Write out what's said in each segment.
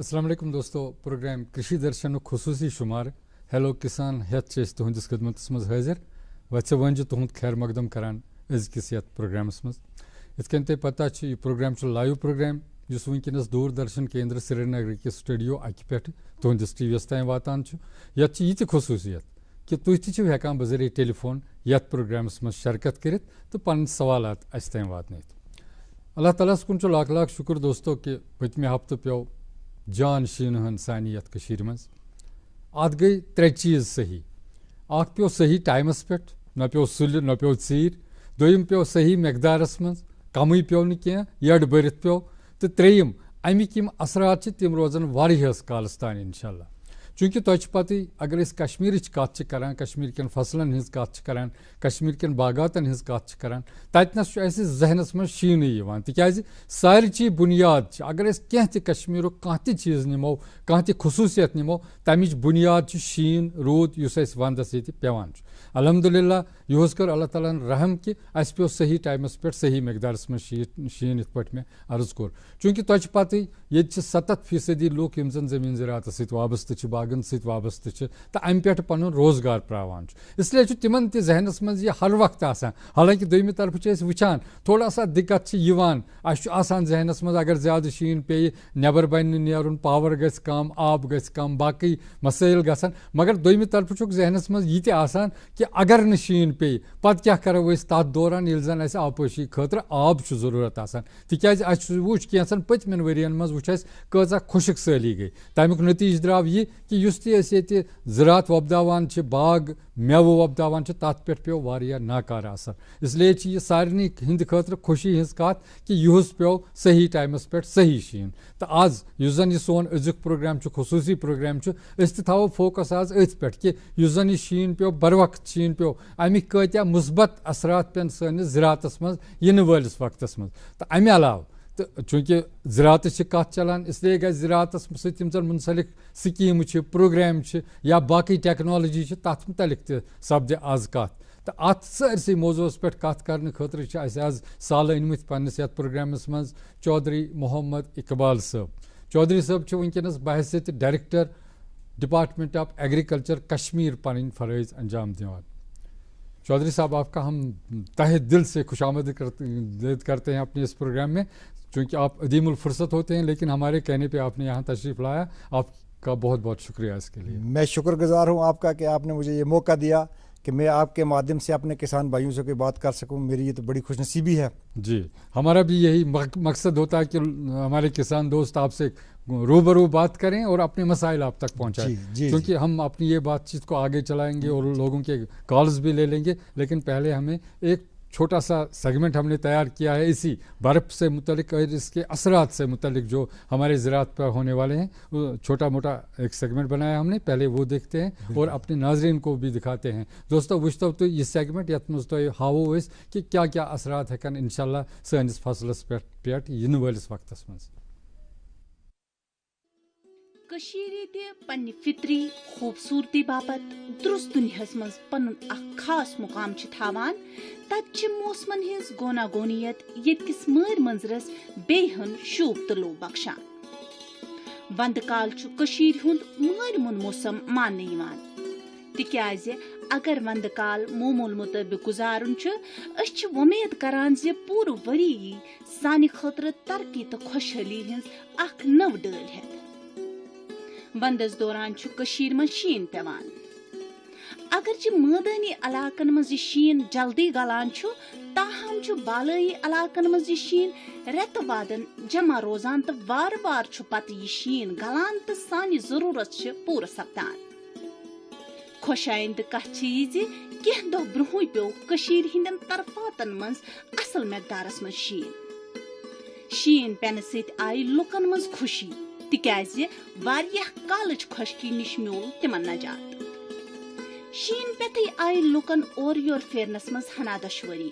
अस्सलाम वालेकुम दोस्तों, प्रोग्राम कृषि दर्शन खसूसी शुमार हेलो किसान हेत तुहंदिस खदमतस मज हाजिर वह वन तुहद खैर मकदम करान अजकिस यथ प्रोग्रामस मज इतकन तुम पता यह प्रोग्राम लाइव प्रोग्राम इस वनकस दूरदर्शन केंद्र श्रीनगर के स्टूडियो अकि पे तुहंदिस टीवीस तान वातान यत यह खसूसियत कि तुम तू हेकान बजरिए टेलीफोन यथ प्रोग्रामस मज शरकत कर तो पन सवाल अस तान वात अल्लाह ताला कुन लाख लाख शुक्र दोस्तों कि पतमे हफ्त पे जान शीन सान यथ मज अत गई त्रे चीज़ सही अख पे सही टाइमस पे न पे सुल न पे चीर दोम पे सही मकदारस मज कम पे न यड़ भरत पे तो त्रेयम अमिक असरात तम रोजन वारियस कालस तान इंशाल्लाह। चूँकि तुझ पता अगर कश्मीर कत करान कश्मीर कन फसलन हज कत करान कश्मीर कन बागातन हज कत करान ततनस जहनस मज शीन तिज सारी बुनियाद अगर कह कश्मीर कह चीज़ निमो कह खसूसियत निमो तमिच बुनियाद शीन रूद इस वंदस ये पेवान अल्हम्दुलिल्लाह यह कर अल्लाह ताला रहम कि अस पे सही टाइमस पे सही मकदारस मज शीन इत पे मे अर्ज कोर। चूँकि तुझ पता ये 70% लूक यम जन जमीन ज़रात वाबस्त बागन सत वाबस्त तो अम पे पन रोजगार प्रावान इसलिए तिमन जहनस मज यह हर वक्त आसान। हालांकि दोयमि तरफ वुचान थोड़ा सा दिक्कत आसान जहनस मज अगर ज्यादा शीन पे नबर बन नेरुन पावर गस कम आब गस कम बाकी मसाइल गसन मगर दोयमि तरफ जहनस मज यह आसान कि अगर न शीन पे पत क्या करो तथ दौरान ये जन आपोशी खतर आब जरूरत आसान तिज वुच कैंसन पतमन वरियन मज वुच कजा खुशक साली गई तमुक नतीज द्राव यह कि ये ज़रात वपदावान बाग मेव वपदावान तथ पे पे वारिया नाकार असर। इसलिए यह सारे हिंद खतर खुशी हज कत कि युस पे सही टाइमस पे सही शीन तो आज इस जन सोन अजुक प्रोग्राम खसूसी प्रोग्राम थो फोकस आज अथ पे कि जन यह शीन पे बर वक्त शीन पे अमिक कत्या मुस्बत असरात पे सैनिस ज़रातस मज इन वालिस वक्तस मज तो अमे अलाव तो चूँकि ज़रात कत चलान इसलिए गई ज़रातस सम मुंसलिक स्कीम प्रोग्राम या बाकी टेक्नोलॉजी तथ मुतलिक तपदे आज कत तो अत सारसे मौजूस पे कत कर खतर आज साल अनमत पन्नस यथ प्रोग्रामस मज चौधरी मोहम्मद इकबाल साहब। चौधरी साहब वनकस बहैसियत director department of agriculture Kashmir पन फरज अंजाम दिवान। चौधरी साहब आपका हम तहे दिल से खुशामद करते हैं अपने इस प्रोग्राम में। चूँकि आप अदीमुल फुर्सत होते हैं लेकिन हमारे कहने पे आपने यहाँ तशरीफ़ लाया, आपका बहुत बहुत शुक्रिया इसके लिए। मैं शुक्रगुजार हूँ आपका कि आपने मुझे ये मौका दिया कि मैं आपके माध्यम से अपने किसान भाइयों से कोई बात कर सकूं। मेरी ये तो बड़ी खुशनसीबी है जी। हमारा भी यही मकसद होता है कि हमारे किसान दोस्त आपसे रूबरू बात करें और अपने मसाइल आप तक पहुंचाएं, क्योंकि हम अपनी ये बातचीत को आगे चलाएंगे और लोगों के कॉल्स भी ले लेंगे। लेकिन पहले हमें एक छोटा सा सेगमेंट हमने तैयार किया है इसी बर्फ़ से मुतलिक और इसके असरात से मुतलिक जो हमारे ज़रात पर होने वाले हैं, वो छोटा मोटा एक सेगमेंट बनाया हमने। पहले वो देखते हैं और अपने नाजरीन को भी दिखाते हैं। दोस्तों वुचतो तो ये सेगमेंट यथ मज तो हावो कि क्या क्या असरात हेकन इंशाल्लाह सानिस फसलस पे इन वालिस वक्तस मज। पन्ने फितरी खूबसूरती बापत दुरुस्त दुनियास मज पनुन खास मुकाम थावान तत मौसमन हिज गोना गोनियत यत्किस मर मंजरस बेहन शूब तलो बख्शान। वंद काल हुंद मर मुन मौसम मानने यवान तिक्याज अगर वंद काल मोमूल मुताबिक गुजारुन अस उम्मीद करान जे पूरा वरी सानि खतर तरक्की तो खुशहाली हिंज अख नव डल हेत। वंदस दौरान मज शीन पेवान अगरचे मैदानी इलाकन मज शीन जल्दी गलान ताहम बालई इलाकन मज शीन रेत वादन जमा रोजान तो वार वार पत शीन गलान तो सानि जरूरत पूरा सपदान। खुशाइंद कथ कह दो ब्रोह पे हिंदन तरफातन मज असल मकदारस मज शीन पेन सत आई लुकन मज खुशी तिक्याज वारिया कालच खुशकी निश म्योल तिमन नजात। शीन पे आई लुकन और योर फेरनस मज हना दुश्वारी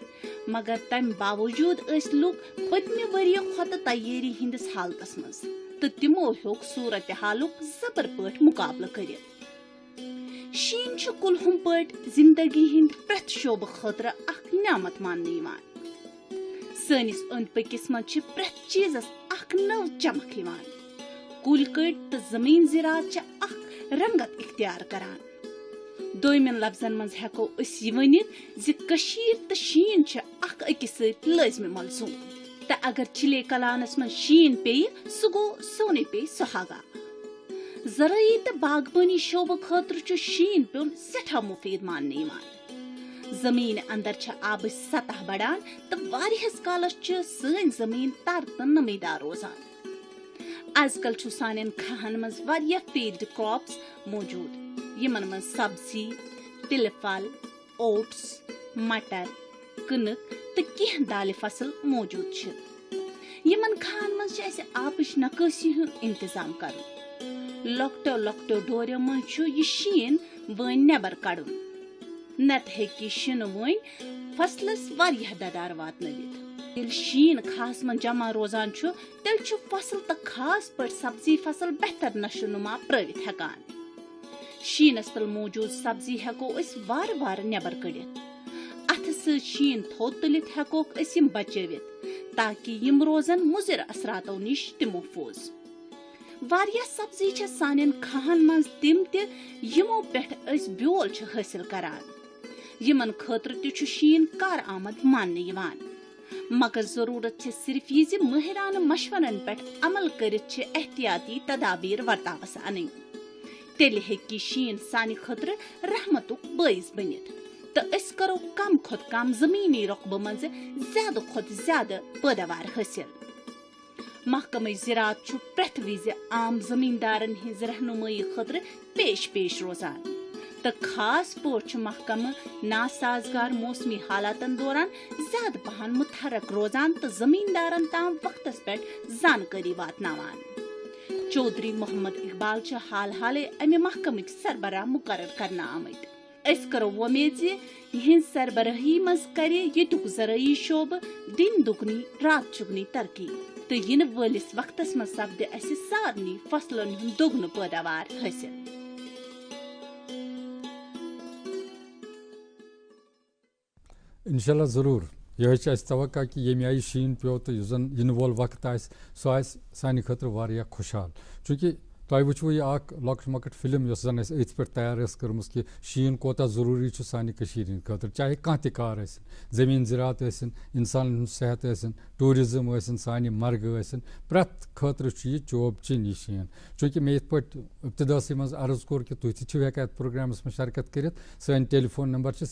मगर तम बावजूद लुक पतमे वरिय खोत तैयारी हिंदिस हालतस मज तो तिमो होक सूरत हालुक जबर पट मुकाबला कर। शीन कुलहुम पट जिंदगी हिंद प्रत शोब खतर अख न्यामत मानने सनिस अंद पकिस मज प्रत चीजस अख नव चमक। کُلۍ کٔٹۍ تہٕ زٔمیٖن زِراعت چھِ اکھ رنگت اختیار کران. دویمٮ۪ن لفظن منٛز ہٮ۪کو أسۍ یہِ ؤنِتھ زِ کٔشیٖر تہٕ شیٖن چھِ اکھ أکِس سۭتۍ لٲزمہِ ملزوٗم تہٕ اگر چِلے کلانس منٛز شیٖن پیٚیہِ سُہ گوٚو سونے پے سُہاگا. زرٲعی تہٕ باغبٲنی شعبہٕ خٲطرٕ چھُ شیٖن پیوٚن سٮ۪ٹھاہ مُفیٖد ماننہٕ یِوان. زٔمیٖن انٛدر چھِ آبٕچ سطح بڑان تہٕ واریاہس کالس چھِ سٲنۍ زٔمیٖن تر تہٕ نمیٖدار روزان. آز کل چھُ سانٮ۪ن کھاہن منٛز واریاہ فیٖلڈ کراپس موجوٗد یِمن منٛز سبزی، تِلہٕ پھل، اوٹس، مٹر، کٕنٕک تہٕ کینٛہہ دالہِ فصل موجوٗد چھِ. یِمن کھاہن منٛز چھِ اسہِ آبٕچ نکٲسی ہُنٛد انتظام کرُن. لۄکٹیو لۄکٹیو ڈورٮ۪و منٛز چھُ یہِ شیٖن وٲنۍ نٮ۪بر کڑُن نتہٕ ہیٚکہِ یہِ شِنہٕ وٲنۍ فصلس واریاہ ددار واتنٲوِتھ. ییٚلہِ شیٖن کھاہس منٛز جمع روزان چھُ تیٚلہِ چھُ فصل تہٕ خاص پٲٹھۍ سبزی فصل بہتر نشو نما پرٲوِتھ ہٮ۪کان. شیٖنس تل موجوٗد سبزی ہٮ۪کو أسۍ وارٕ وارٕ نٮ۪بر کٔڑِتھ. اتھٕ سۭتۍ شیٖن تھوٚد تُلِتھ ہٮ۪کوکھ أسۍ یِم بچٲوِتھ تاکہِ یِم روزن مُضِر اثراتو نِش تہِ محفوٗظ. واریاہ سبزی چھِ سانٮ۪ن کھاہن منٛز تِم تہِ یِمو پٮ۪ٹھ أسۍ بیول چھِ حٲصِل کران. یِمن خٲطرٕ تہِ چھُ شیٖن کارآمد ماننہٕ یِوان. مگر ضروٗرت چھِ صرف یہِ زِ مٲہِرانہٕ مشورن پٮ۪ٹھ عمل کٔرِتھ چھِ احتیاطی تدابیٖر ورتاوس انٕنۍ. تیٚلہِ ہیٚکہِ یہِ شیٖن سانہِ خٲطرٕ رحمتُک بٲعث بٔنِتھ تہٕ أسۍ کرو کم کھۄتہٕ کم زٔمیٖنی رۄقبہٕ منٛزٕ زیادٕ کھۄتہٕ زیادٕ پٲداوار حٲصِل. محکمہٕ زِراعت چھُ پرٛٮ۪تھ وِزِ عام زٔمیٖندارن ہٕنٛزِ رہنُمٲیی خٲطرٕ پیش روزان تہٕ خاص پٲٹھۍ چھُ محکمہٕ ناسازگار موسمی حالاتن دوران زیادٕ پہن متحرک روزان تہٕ زٔمیٖندارن تام وقتس پٮ۪ٹھ زانکٲری واتناوان. چودھری محمد اقبال چھِ حال حالے امہِ محکمٕکۍ سربراہ مقرر کرنہٕ آمٕتۍ. أسۍ کرو وۄمید زِ یِہنٛز سربرٲہی منٛز کرِ ییٚتیُک زرٲعی شعبہٕ دِن دُگنی رات چُگنی ترقی تہٕ یِنہٕ وٲلِس وقتس منٛز سپدِ اسہِ سارنٕے فصلن ہُنٛد دۄگنہٕ پٲداوار حٲصِل. انشاءاللہ ضروٗر. یِہوٚے چھِ اَسہِ توقع کہِ ییٚمہِ آیہِ شیٖن پیوٚو تہٕ یُس زن یِنہٕ وول وقت آسہِ سُہ آسہِ سانہِ خٲطرٕ واریاہ خۄشحال. چوٗنٛکہِ تۄہہِ وٕچھوٕ یہِ اکھ لۄکٕٹ مۄکٕٹ فِلم یۄس زن اَسہِ أتھۍ پٮ۪ٹھ تیار ٲس کٔرمٕژ کہِ شیٖن کوتاہ ضروٗری چھُ سانہِ کٔشیٖرِ ہِنٛدِ خٲطرٕ چاہے کانٛہہ تہِ کار ٲسِن. زٔمیٖن زِراعت ٲسِن، اِنسانن ہُنٛد صحت ٲسِن، ٹوٗرِزٕم ٲسِن، سانہِ مرگہٕ ٲسِن، پرٛٮ۪تھ خٲطرٕ چھُ یہِ چوب چِن یہِ شیٖن. چوٗنٛکہِ مےٚ یِتھ پٲٹھۍ ابتداسٕے منٛز عرض کوٚر کہِ تُہۍ تہِ چھِو ہٮ۪کان یتھ پروگرامس منٛز شرکت کٔرِتھ. سٲنۍ ٹیلی فون نمبر چھِ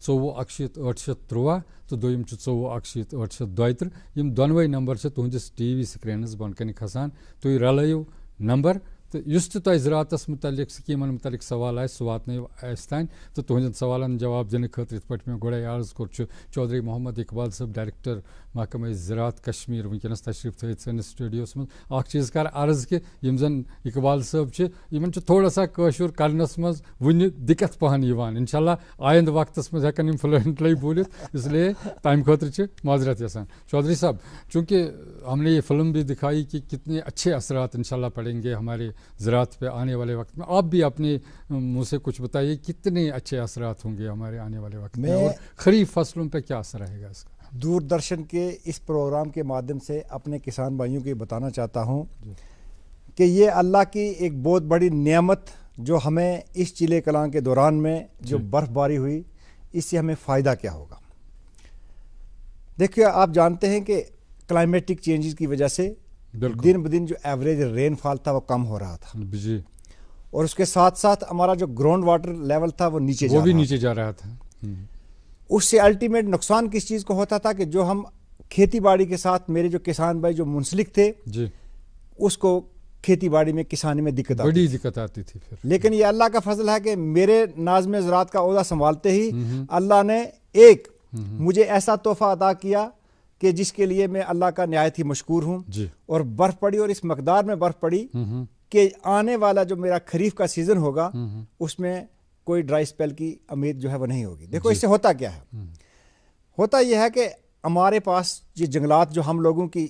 0194-24-813 تہٕ دوٚیِم چھُ 24-187-832. یِم دۄنوَے نمبر چھِ تُہنٛدِس ٹی وی سکریٖنس بۄن کَنہِ کھسان. تُہۍ رلٲیِو نمبر تہٕ یُس تہِ تۄہہِ زراعتس متعلق سکیٖمن متعلق سوال آسہِ سُہ واتنٲیِو اَسہِ تانۍ تہٕ تُہنٛدٮ۪ن سوالن جواب دِنہٕ خٲطرٕ یِتھ پٲٹھۍ مےٚ گۄڈَے عرض کوٚر چھُ چودھری محمد اقبال صٲب ڈایریکٹر محکمہ زراعت کشمیٖر وٕنکٮ۪نس تشریٖف تھٲیِتھ سٲنِس سٹوڈیوس منٛز. اکھ چیٖز کرٕ عرض کہِ یِم زن اقبال صٲب چھِ یِمن چھُ تھوڑا سا کٲشُر کرنس منٛز وُنہِ دِقت پہن یِوان. انشاءاللہ آیندٕ وقتس منٛز ہٮ۪کن یِم فلوئنٹلی بوٗلِتھ اس لیے تمہِ خٲطرٕ چھِ معذرت یژھان. چودھری صاحب چونکہ ہم نے یہ فلم بھی دکھائی کہ کتنے اچھے اثرات انشاءاللہ پڑیں گے ہمارے زراعت پہ آنے والے وقت میں. آپ بھی اپنے منہ سے کچھ بتائیے کتنے اچھے اثرات ہوں گے ہمارے آنے والے وقت میں اور خریف فصلوں پہ کیا اثر رہے گا اس کا. دوردرشن کے اس پروگرام کے مادھیم سے اپنے کسان بھائیوں کو بتانا چاہتا ہوں کہ یہ اللہ کی ایک بہت بڑی نعمت جو ہمیں اس چیلے کلاں کے دوران میں جو برف باری ہوئی اس سے ہمیں فائدہ کیا ہوگا. دیکھیے آپ جانتے ہیں کہ کلائمیٹک چینجز کی وجہ سے دن بدن جو ایوریج رین فال تھا وہ کم ہو رہا تھا جی, اور اس کے ساتھ ساتھ ہمارا جو گراؤنڈ واٹر لیول تھا وہ نیچے جا رہا تھا. اس سے الٹیمیٹ نقصان کس چیز کو ہوتا تھا کہ جو ہم کھیتی باڑی کے ساتھ میرے جو کسان بھائی جو منسلک تھے جی اس کو کھیتی باڑی میں کسانی میں بڑی دقت آتی تھی. پھر لیکن یہ اللہ کا فضل ہے کہ میرے ناظم زراعت کا عہدہ سنبھالتے ہی اللہ نے ایک مجھے ایسا تحفہ عطا کیا کہ جس کے لیے میں اللہ کا نہایت ہی مشکور ہوں. اور برف پڑی اور اس مقدار میں برف پڑی کہ آنے والا جو میرا خریف کا سیزن ہوگا اس میں کوئی ڈرائی اسپیل کی امید جو ہے وہ نہیں ہوگی. دیکھو اس سے ہوتا کیا ہے, ہوتا یہ ہے کہ ہمارے پاس یہ جنگلات جو ہم لوگوں کی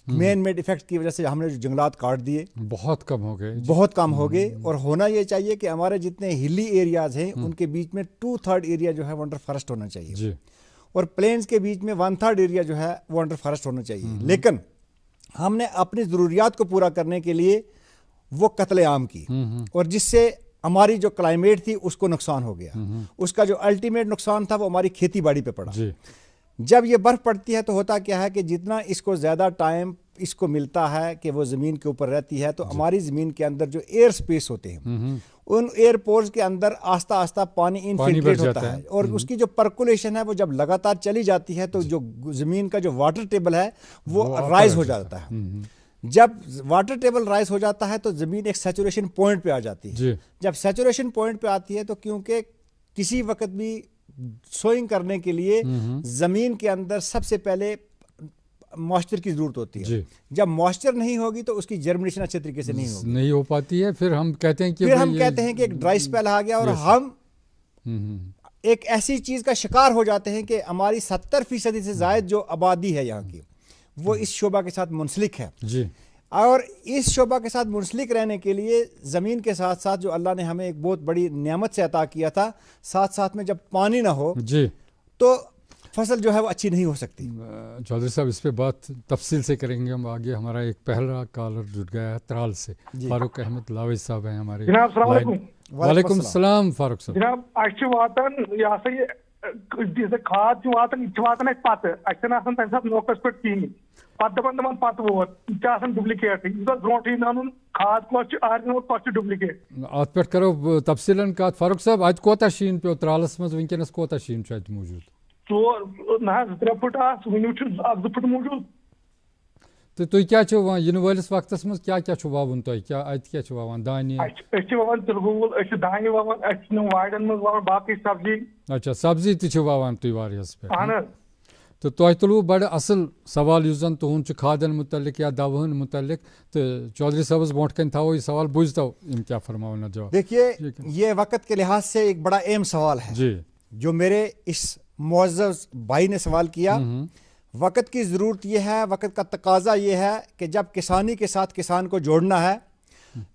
مین میڈ افیکٹ کی وجہ سے ہم نے جو جنگلات کاٹ دیے بہت کم ہو گئے. اور ہونا یہ چاہیے کہ ہمارے جتنے ہلی ایریاز ہیں ان کے بیچ میں 2/3 ایریا جو ہے وہ انڈر فارسٹ ہونا چاہیے اور پلینز کے بیچ میں 1/3 ایریا جو ہے وہ انڈر فارسٹ ہونا چاہیے. لیکن हमने अपनी ज़रूरियात को पूरा करने के लिए वो कत्ले आम की, और जिससे हमारी जो क्लाइमेट थी उसको नुकसान हो गया। उसका जो अल्टीमेट नुकसान था वो हमारी खेती बाड़ी पे पड़ा। जब ये बर्फ़ पड़ती है तो होता क्या है कि जितना इसको ज़्यादा टाइम इसको मिलता है कि वो ज़मीन के ऊपर रहती है, तो हमारी ज़मीन के अंदर जो एयर स्पेस होते हैं उन एयरपोर्ट्स के अंदर आस्ता आस्ता पानी इनफिल्ट्रेट होता है, और उसकी जो पर्कुलेशन है वो जब लगातार चली जाती है तो जो ज़मीन का जो वाटर टेबल है वो राइज हो जाता है। जब वाटर टेबल राइज हो जाता है तो ज़मीन एक सैचुरेशन पॉइंट पे आ जाती है। जब सैचुरेशन पॉइंट पे आती है तो क्योंकि किसी वक्त भी सोइंग करने के लिए ज़मीन के अंदर सबसे पहले मॉइस्चर की जरूरत होती है। जब मॉइस्चर नहीं होगी तो उसकी जर्मिनेशन अच्छे तरीके से नहीं हो पाती है। फिर हम कहते हैं कि एक ड्राई स्पेल आ गया, और हम एक ऐसी चीज का शिकार हो जाते हैं कि हमारी 70% से ज्यादा जो आबादी है यहाँ की वो इस शोबा के साथ मुंसलिक है जी। और इस शोबा के साथ मुंसलिक रहने के लिए ज़मीन के साथ साथ जो अल्लाह ने हमें एक बहुत बड़ी नेमत से अता किया था, साथ साथ में जब पानी ना हो जी तो फसल जो है वो अच्छी नहीं हो सकती। चौधरी साहब इस पे बात तफसील से करेंगे हम आगे। हमारा एक पहला कॉलर जुड़ गया है त्राल से, फारूक अहमद लावेज साहब हैं हमारे। जनाब अस्सलाम वालेकुम। वालेकुम सलाम फारूक साहब। जनाब अच्छे वातन या से जैसे खाद जो वातन वातन एक पाते अच्छे ना तम साथ नोकस पे कीन पत दपन पत वोत चासन डुप्लीकेट ब्रोट इन खाद कस आर्जिनल कस डुप्लीकेट अत पे करो तफसीलन कत। फारूक साहब अत कोता शीन पे त्रालस मज वनकस कोता शीन मौजूद? 2-3 फुट वन 2 फुट मौजूद। तो तुम क्या इन वालिस वक्त मज क्या क्या वावन तुम क्या अत क्या वावन दाने? वावन तिलगुल दाने वावन वाड़न मज वावन बाकी सब्जी। अच्छा सब्जी ती वावन तुम वारियस पे। तो तुह तुलू बड़ असल सवाल युस जन तुहद खादन मुतलिक या दवाहन मुतलिक, तो चौधरी साहब ब्रोट कन थो यह सवाल बुझतो इन क्या फरमावन जवाब। देखिए ये वक्त के लिहाज से एक बड़ा अहम सवाल है जी जो मेरे इस मुअज़्ज़ज़ भाई ने सवाल किया। वक्त की ज़रूरत यह है, वक्त का तकाजा ये है कि जब किसानी के साथ किसान को जोड़ना है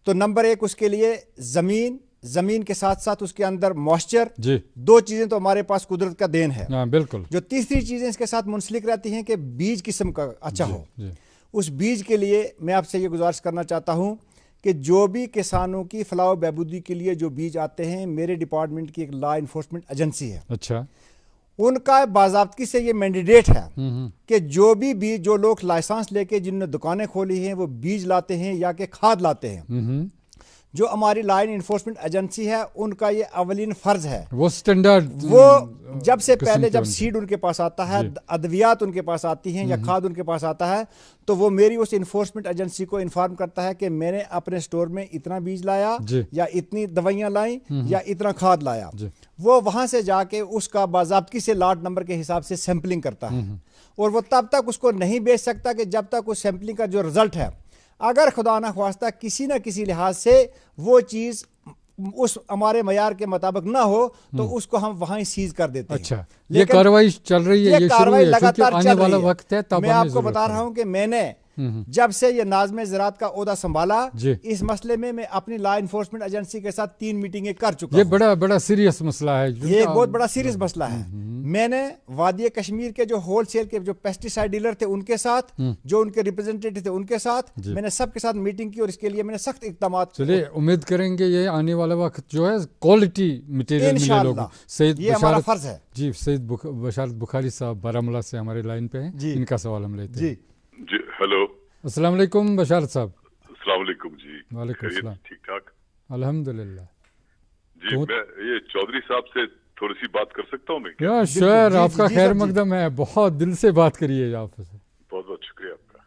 तो नंबर एक उसके लिए ज़मीन के साथ साथ उसके अंदर मॉइस्चर, दो चीज़ें तो हमारे पास कुदरत का देन है। बिल्कुल। जो तीसरी चीज़ें इसके साथ मुंसलिक रहती हैं कि बीज किस्म का अच्छा हो। उस बीज के लिए मैं आपसे ये गुजारिश करना चाहता हूँ कि जो भी किसानों की फलाह बहबूदी के लिए जो बीज आते हैं, मेरे डिपार्टमेंट की एक लॉ इन्फोर्समेंट एजेंसी है, अच्छा, उनका बाज़ाब्ती से ये मैंडेट है कि जो भी बीज जो लोग लाइसेंस लेके जिन्होंने दुकानें खोली हैं वो बीज लाते हैं या कि खाद लाते हैं, जो हमारी लाइन इन्फोर्समेंट एजेंसी है उनका ये अवलीन फर्ज है। वो स्टैंडर्ड वो जब से पहले जब सीड उनके पास आता है, अद्वियात उनके पास आती हैं या खाद उनके पास आता है, तो वो मेरी उस इन्फोर्समेंट एजेंसी को इन्फॉर्म करता है कि मैंने अपने स्टोर में इतना बीज लाया या इतनी दवाइयाँ लाई या इतना खाद लाया। वो वहाँ से जाके उसका बाज़ाब्ती से लाट नंबर के हिसाब से सैम्पलिंग करता है, और वो तब तक उसको नहीं बेच सकता कि जब तक उस सैम्पलिंग का जो रिजल्ट है, अगर खुदा ना ख्वास्ता किसी न किसी लिहाज से वो चीज़ उस हमारे मयार के मुताबिक ना हो तो उसको हम वहाँ ही सीज कर देते हैं। अच्छा, ये कार्रवाई चल रही है, ये कार्रवाई लगातार चल रही है। वक्त है तब मैं आपको बता रहा हूँ कि मैंने जब से ये नाज़िम ज़राअत का ओहदा संभाला, इस मसले में मैं अपनी लॉ इन्फोर्समेंट एजेंसी के साथ 3 मीटिंगें कर चुका हूं। ये बड़ा सीरियस मसला है, ये एक बहुत बड़ा सीरियस मसला है। मैंने वादी कश्मीर के जो होलसेल के जो पेस्टिसाइड डीलर थे उनके साथ, जो उनके रिप्रेजेंटेटिव थे उनके साथ, मैंने सबके साथ मीटिंग की और इसके लिए मैंने सख्त इक़दाम। चलिए उम्मीद करेंगे ये आने वाला वक्त जो है क्वालिटी मटेरियल मिले लोगों। ये हमारा फर्ज है जी। सईद बशारत बुखारी साहब बारामूला से हमारे लाइन पे हैं, इनका सवाल हम लेते हैं। जी हेलो, अस्सलाम वालेकुम बशारत साहब। अस्सलाम वालेकुम जी। वालेकुम सलाम। ठीक ठाक अल्हम्दुलिल्लाह जी। मैं ये चौधरी साहब से थोड़ी सी बात कर सकता हूँ मैं? क्या शेर, आपका खैर मकदम है, बहुत दिल से बात करिए आप। बहुत बहुत शुक्रिया आपका।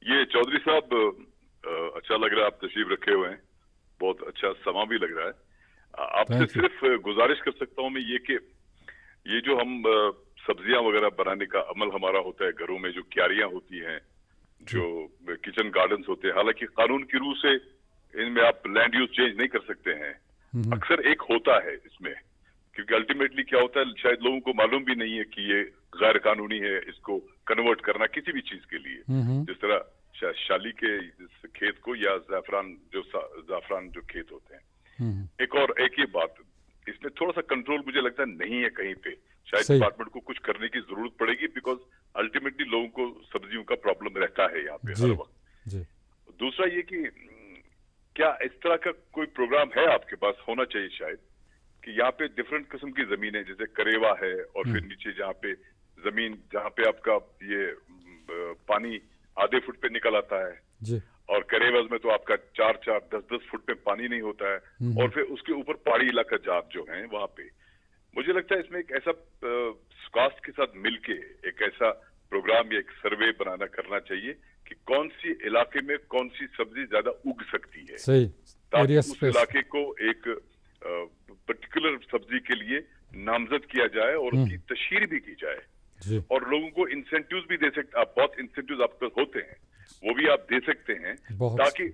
ये चौधरी साहब अच्छा लग रहा है, आप तशरीफ रखे हुए हैं, बहुत अच्छा समा भी लग रहा है। आपसे सिर्फ गुजारिश कर सकता हूँ मैं ये कि ये जो हम सब्जियां वगैरह बनाने का अमल हमारा होता है घरों में, जो क्यारियां होती हैं, जो किचन गार्डन्स होते हैं, हालांकि कानून की रूह से इनमें आप लैंड यूज चेंज नहीं कर सकते हैं। अक्सर एक होता है इसमें, क्योंकि अल्टीमेटली क्या होता है शायद लोगों को मालूम भी नहीं है कि ये गैर कानूनी है इसको कन्वर्ट करना किसी भी चीज के लिए। जिस तरह शाली के खेत को या जाफरान जो खेत होते हैं। एक ये बात, इसमें थोड़ा सा कंट्रोल मुझे लगता है नहीं है कहीं पे। शायद डिपार्टमेंट को कुछ करने की जरूरत पड़ेगी, बिकॉज अल्टीमेटली लोगों को सब्जियों का प्रॉब्लम रहता है यहाँ पे हर वक्त। दूसरा ये कि क्या इस तरह का कोई प्रोग्राम है आपके पास, होना चाहिए शायद, कि यहाँ पे डिफरेंट किस्म की जमीन है, जैसे करेवा है और फिर नीचे जहाँ पे जमीन जहाँ पे आपका ये पानी आधे फुट पे निकल आता है जी, और करेवाज में तो आपका 4-4, 10-10 फुट पे पानी नहीं होता है, और फिर उसके ऊपर पहाड़ी इलाका जात जो है वहां पे, मुझे लगता है इसमें एक ऐसा स्वास्थ्य के साथ मिलके एक ऐसा प्रोग्राम या एक सर्वे बनाना करना चाहिए कि कौन सी इलाके में कौन सी सब्जी ज्यादा उग सकती है, सही, ताकि उस इलाके को एक पर्टिकुलर सब्जी के लिए नामजद किया जाए और उसकी तशहीर भी की जाए जी, और लोगों को इंसेंटिव्स भी दे सकते, आप बहुत इंसेंटिव्स आपके पास होते हैं वो भी आप दे सकते हैं, ताकि